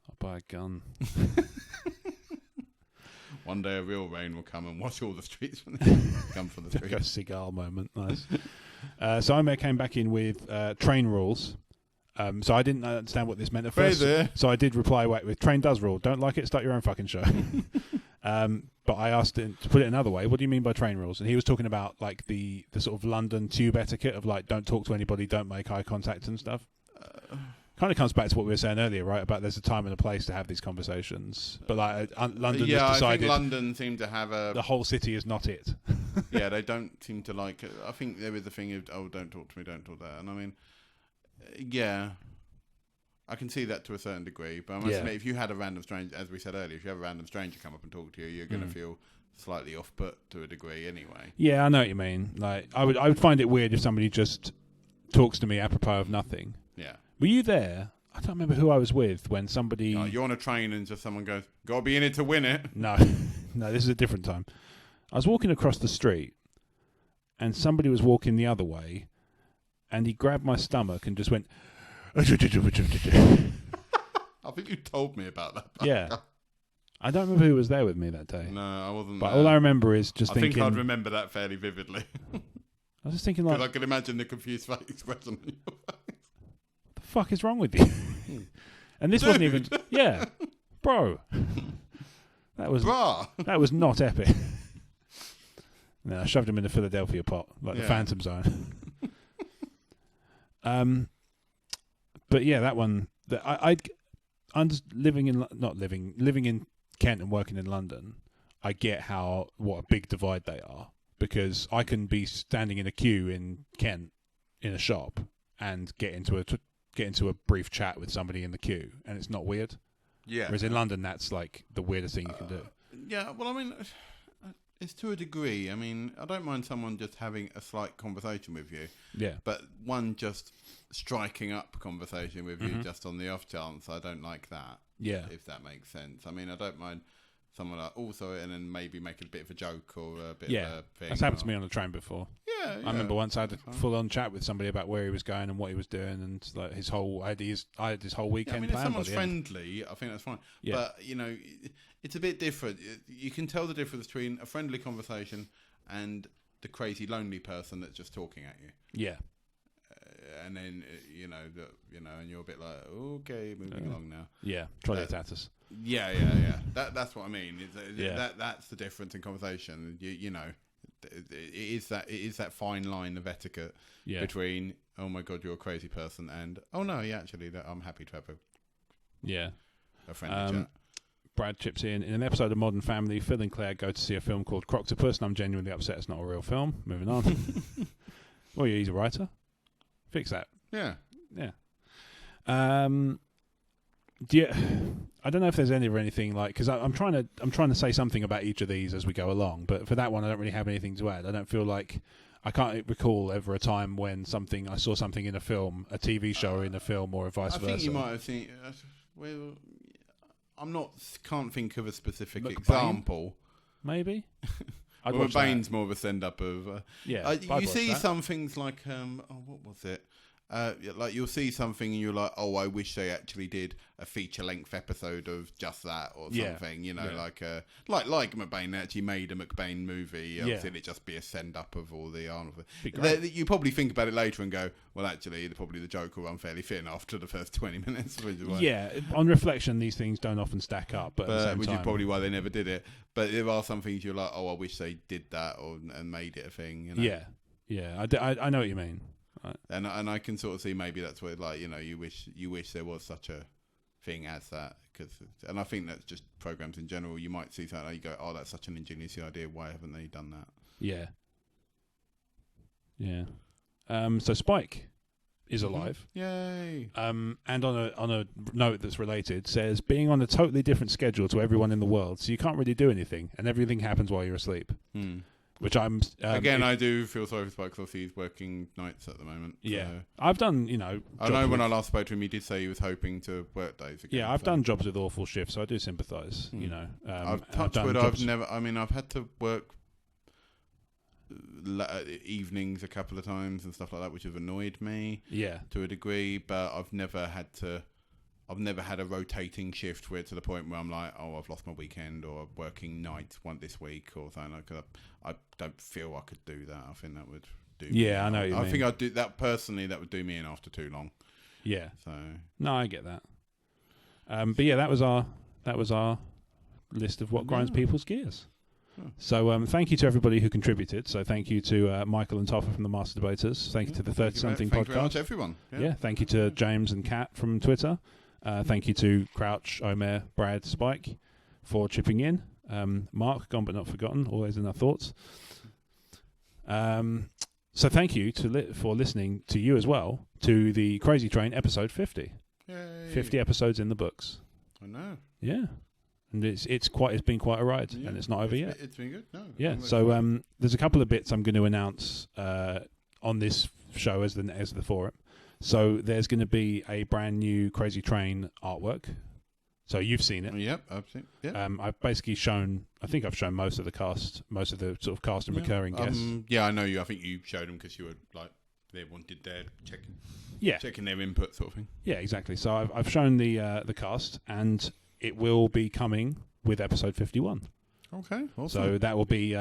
I'll buy a gun. One day a real rain will come and wash all the streets. Come for the streets. A Seagal moment. Nice. So Omer came back in with train rules. So I didn't understand what this meant at first. So I did reply with train does rule. Don't like it, start your own fucking show. But I asked him to put it another way. What do you mean by train rules? And he was talking about like the sort of London tube etiquette of like don't talk to anybody, don't make eye contact and stuff. Kind of comes back to what we were saying earlier, right? About there's a time and a place to have these conversations. But like London has decided. I think London seemed to have the whole city is not it. Yeah, they don't seem to like it. I think there was the thing of don't talk to me, don't talk that. And I mean, I can see that to a certain degree, but I must admit, if you had a random stranger, as we said earlier, if you have a random stranger come up and talk to you, you're going to feel slightly off put to a degree anyway. Yeah, I know what you mean. Like, I would find it weird if somebody just talks to me apropos of nothing. Yeah. Were you there? I don't remember who I was with when somebody... No, you're on a train and just someone goes, "Gotta be in it to win it." No, this is a different time. I was walking across the street and somebody was walking the other way and he grabbed my stomach and just went... I think you told me about that. Yeah. I don't remember who was there with me that day. No, I wasn't But there. all I remember is just thinking... I think I'd remember that fairly vividly. I was just thinking like... Because I can imagine the confused face expression on your face. What the fuck is wrong with you? And this wasn't even... Yeah. Bro. That was not epic. No, I shoved him in the Philadelphia pot, like the Phantom Zone. But yeah, that one... living in Kent and working in London, I get what a big divide they are, because I can be standing in a queue in Kent in a shop and get into a brief chat with somebody in the queue, and it's not weird. Yeah. Whereas in London, that's like the weirdest thing you can do. Yeah. Well, I mean, it's to a degree. I mean, I don't mind someone just having a slight conversation with you. Yeah. But one just striking up conversation with you just on the off chance, I don't like that. Yeah. If that makes sense. I mean, I don't mind someone like also, and then maybe making a bit of a joke or a bit of a thing. That's happened to me on the train before. Yeah. I remember once I had a full-on chat with somebody about where he was going and what he was doing, and like his whole ideas. I had this whole weekend. I mean, if someone's friendly, I think that's fine. Yeah. But you know, it's a bit different. You can tell the difference between a friendly conversation and the crazy lonely person that's just talking at you. Yeah. And then and you're a bit like, okay, moving along now. Yeah, trolleitatus. Yeah. That's what I mean. That's the difference in conversation. It is that fine line of etiquette between, oh my god, you're a crazy person, and oh no, I'm happy to have a friendly chat. Brad chips in an episode of Modern Family, Phil and Claire go to see a film called Croctopus, and I'm genuinely upset it's not a real film. Moving on. Well, he's a writer. Fix that. Yeah. I don't know if there's anything like, because I'm trying to say something about each of these as we go along, but for that one I don't really have anything to add. I don't feel like, I can't recall ever a time when I saw something in a film, a TV show or in a film, or vice versa. I think you might have seen. Well, can't think of a specific example. Maybe. Well, McBain's more of a send-up of... you see some things like... what was it? Like you'll see something and you're like, oh, I wish they actually did a feature-length episode of just that or something. Like McBain actually made a McBain movie. Obviously, it'd just be a send-up of all the Arnold. You probably think about it later and go, well, actually, probably the joke will run fairly thin after the first 20 minutes. Yeah, on reflection, these things don't often stack up. But at the same which time, is probably why they never did it. But there are some things you're like, oh, I wish they did that and made it a thing. Yeah, I know what you mean. Right. And I can sort of see maybe that's where, like, you wish there was such a thing as that, and I think that's just programs in general. You might see something like you go, oh, that's such an ingenious idea. Why haven't they done that? Yeah. So Spike is alive. Yay. And on a note that's related, says being on a totally different schedule to everyone in the world, so you can't really do anything, and everything happens while you're asleep. Which I'm... I do feel sorry for Spike because he's working nights at the moment. Yeah. So. I've done, I know when I last spoke to him, he did say he was hoping to work days again. Yeah, I've done jobs with awful shifts, so I do sympathise, I've had to work evenings a couple of times and stuff like that, which have annoyed me to a degree, but I've never had a rotating shift where to the point where I'm like, oh, I've lost my weekend or working nights this week or something like that. I don't feel I could do that. I think that would do me. Yeah, I know what you mean. I think I'd do that personally. That would do me in after too long. Yeah. So no, I get that. But yeah, that was our list of what grinds people's gears. So thank you to everybody who contributed. So thank you to Michael and Toffer from the Master Debaters. Thank you to the 30-something podcast. Thank you very much, everyone. Yeah, thank you to James and Kat from Twitter. Thank you to Crouch, Omer, Brad, Spike for chipping in. Mark, gone but not forgotten, always in our thoughts. So thank you for listening to you as well to the Crazy Train episode 50. Yay. 50 episodes in the books. I know. Yeah. And it's been quite a ride, and it's not over yet. It's been good. No. Yeah. So there's a couple of bits I'm going to announce on this show as the forum. So there's going to be a brand new Crazy Train artwork. So you've seen it. Yep, I've seen it. Yeah. I've basically shown. I think I've shown most of the cast, most of the sort of cast and recurring guests. Yeah, I know you. I think you showed them because you were like they wanted their checking their input sort of thing. Yeah, exactly. So I've shown the cast, and it will be coming with episode 51. Okay, awesome. So that will be.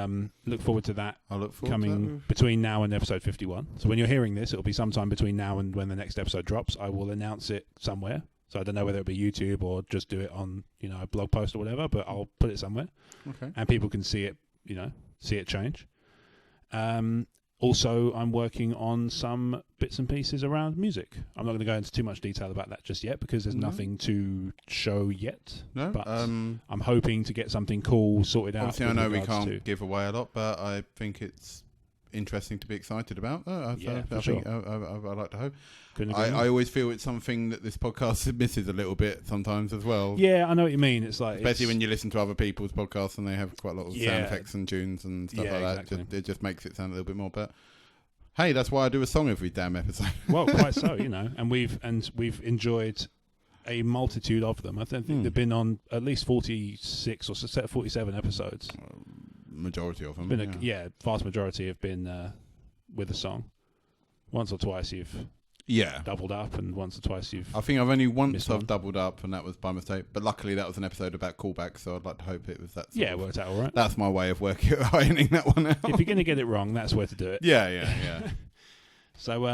Look forward to that. I'll look forward coming to that. Between now and episode 51. So when you're hearing this, it'll be sometime between now and when the next episode drops. I will announce it somewhere. So I don't know whether it'll be YouTube or just do it on a blog post or whatever, but I'll put it somewhere. Okay. And people can see it, see it change. Also, I'm working on some bits and pieces around music. I'm not going to go into too much detail about that just yet because there's nothing to show yet. No. But I'm hoping to get something cool sorted out. Obviously, I know we can't give away a lot, but I think it's interesting to be excited about. I think I like to hope. I always feel it's something that this podcast misses a little bit sometimes as well. Yeah, I know what you mean. It's like especially when you listen to other people's podcasts and they have quite a lot of sound effects and tunes and stuff like that. Exactly. It just makes it sound a little bit more. But hey, that's why I do a song every damn episode. Well, quite so, and we've enjoyed a multitude of them. I think they've been on at least 46 or 47 episodes. Majority of them. Vast majority have been with a song. Once or twice you've doubled up, and once or twice you've. I think I've only once doubled up, and that was by mistake. But luckily, that was an episode about callbacks, so I'd like to hope it was that. It worked out all right. That's my way of ironing that one out. If you're going to get it wrong, that's where to do it. Yeah. So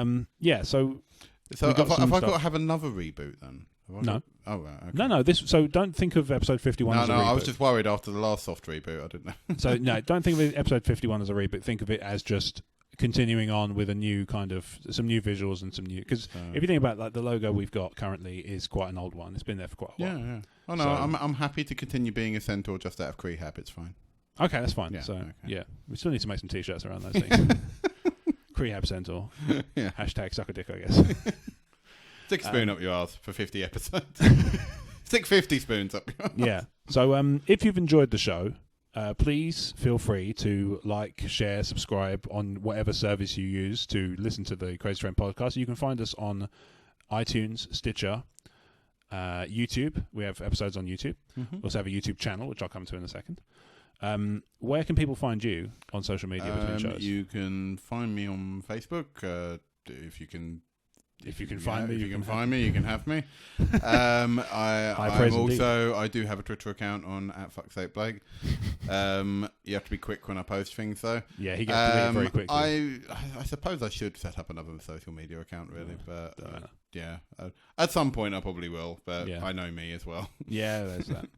So have I got to have another reboot then? No. Oh right. Okay. No. So don't think of episode 51 as a reboot. I was just worried after the last soft reboot. I didn't know. So no, don't think of episode 51 as a reboot. Think of it as just continuing on with a new kind of some new visuals and some new because if you think about like the logo we've got currently is quite an old one. It's been there for quite a while. Yeah. Oh no, I'm happy to continue being a centaur just out of Crehab. It's fine. Okay, that's fine. Yeah, we still need to make some t-shirts around those things. Crehab Centaur. Yeah. # suck a dick, I guess. Stick a spoon up your ass for 50 episodes. Stick 50 spoons up your ass. Yeah. So if you've enjoyed the show, please feel free to like, share, subscribe on whatever service you use to listen to the Crazy Train podcast. You can find us on iTunes, Stitcher, YouTube. We have episodes on YouTube. We also have a YouTube channel, which I'll come to in a second. Where can people find you on social media between shows? You can find me on Facebook. If you can find me, you can have me. I do have a Twitter account on @fucksakeblake. You have to be quick when I post things, though. Yeah, he gets to be very quickly. I suppose I should set up another social media account, really, but at some point I probably will. But I know me as well. Yeah, there's that.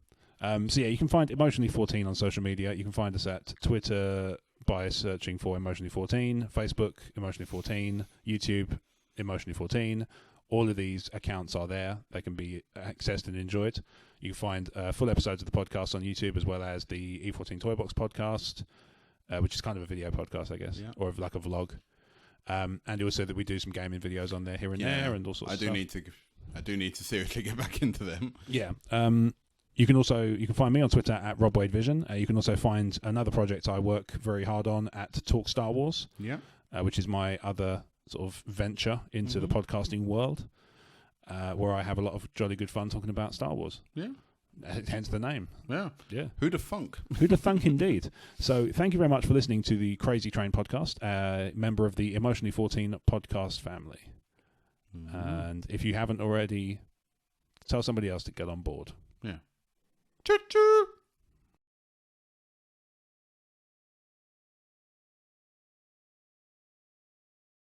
So you can find Emotionally 14 on social media. You can find us at Twitter by searching for Emotionally 14, Facebook Emotionally 14, YouTube Emotionally 14. All of these accounts are there. They can be accessed and enjoyed. You can find full episodes of the podcast on YouTube as well as the E14 Toy Box podcast, which is kind of a video podcast, I guess, or like a vlog. And also that we do some gaming videos on there here and there and all sorts of stuff. I do need to seriously get back into them. Yeah. You can find me on Twitter at RobWadeVision. You can also find another project I work very hard on at Talk Star Wars, which is my other sort of venture into the podcasting world, where I have a lot of jolly good fun talking about Star Wars. Yeah. Hence the name. Yeah. Who'da thunk? Who'da thunk indeed. So thank you very much for listening to the Crazy Train podcast, member of the Emotionally 14 podcast family. And if you haven't already, tell somebody else to get on board. Yeah. Choo-choo!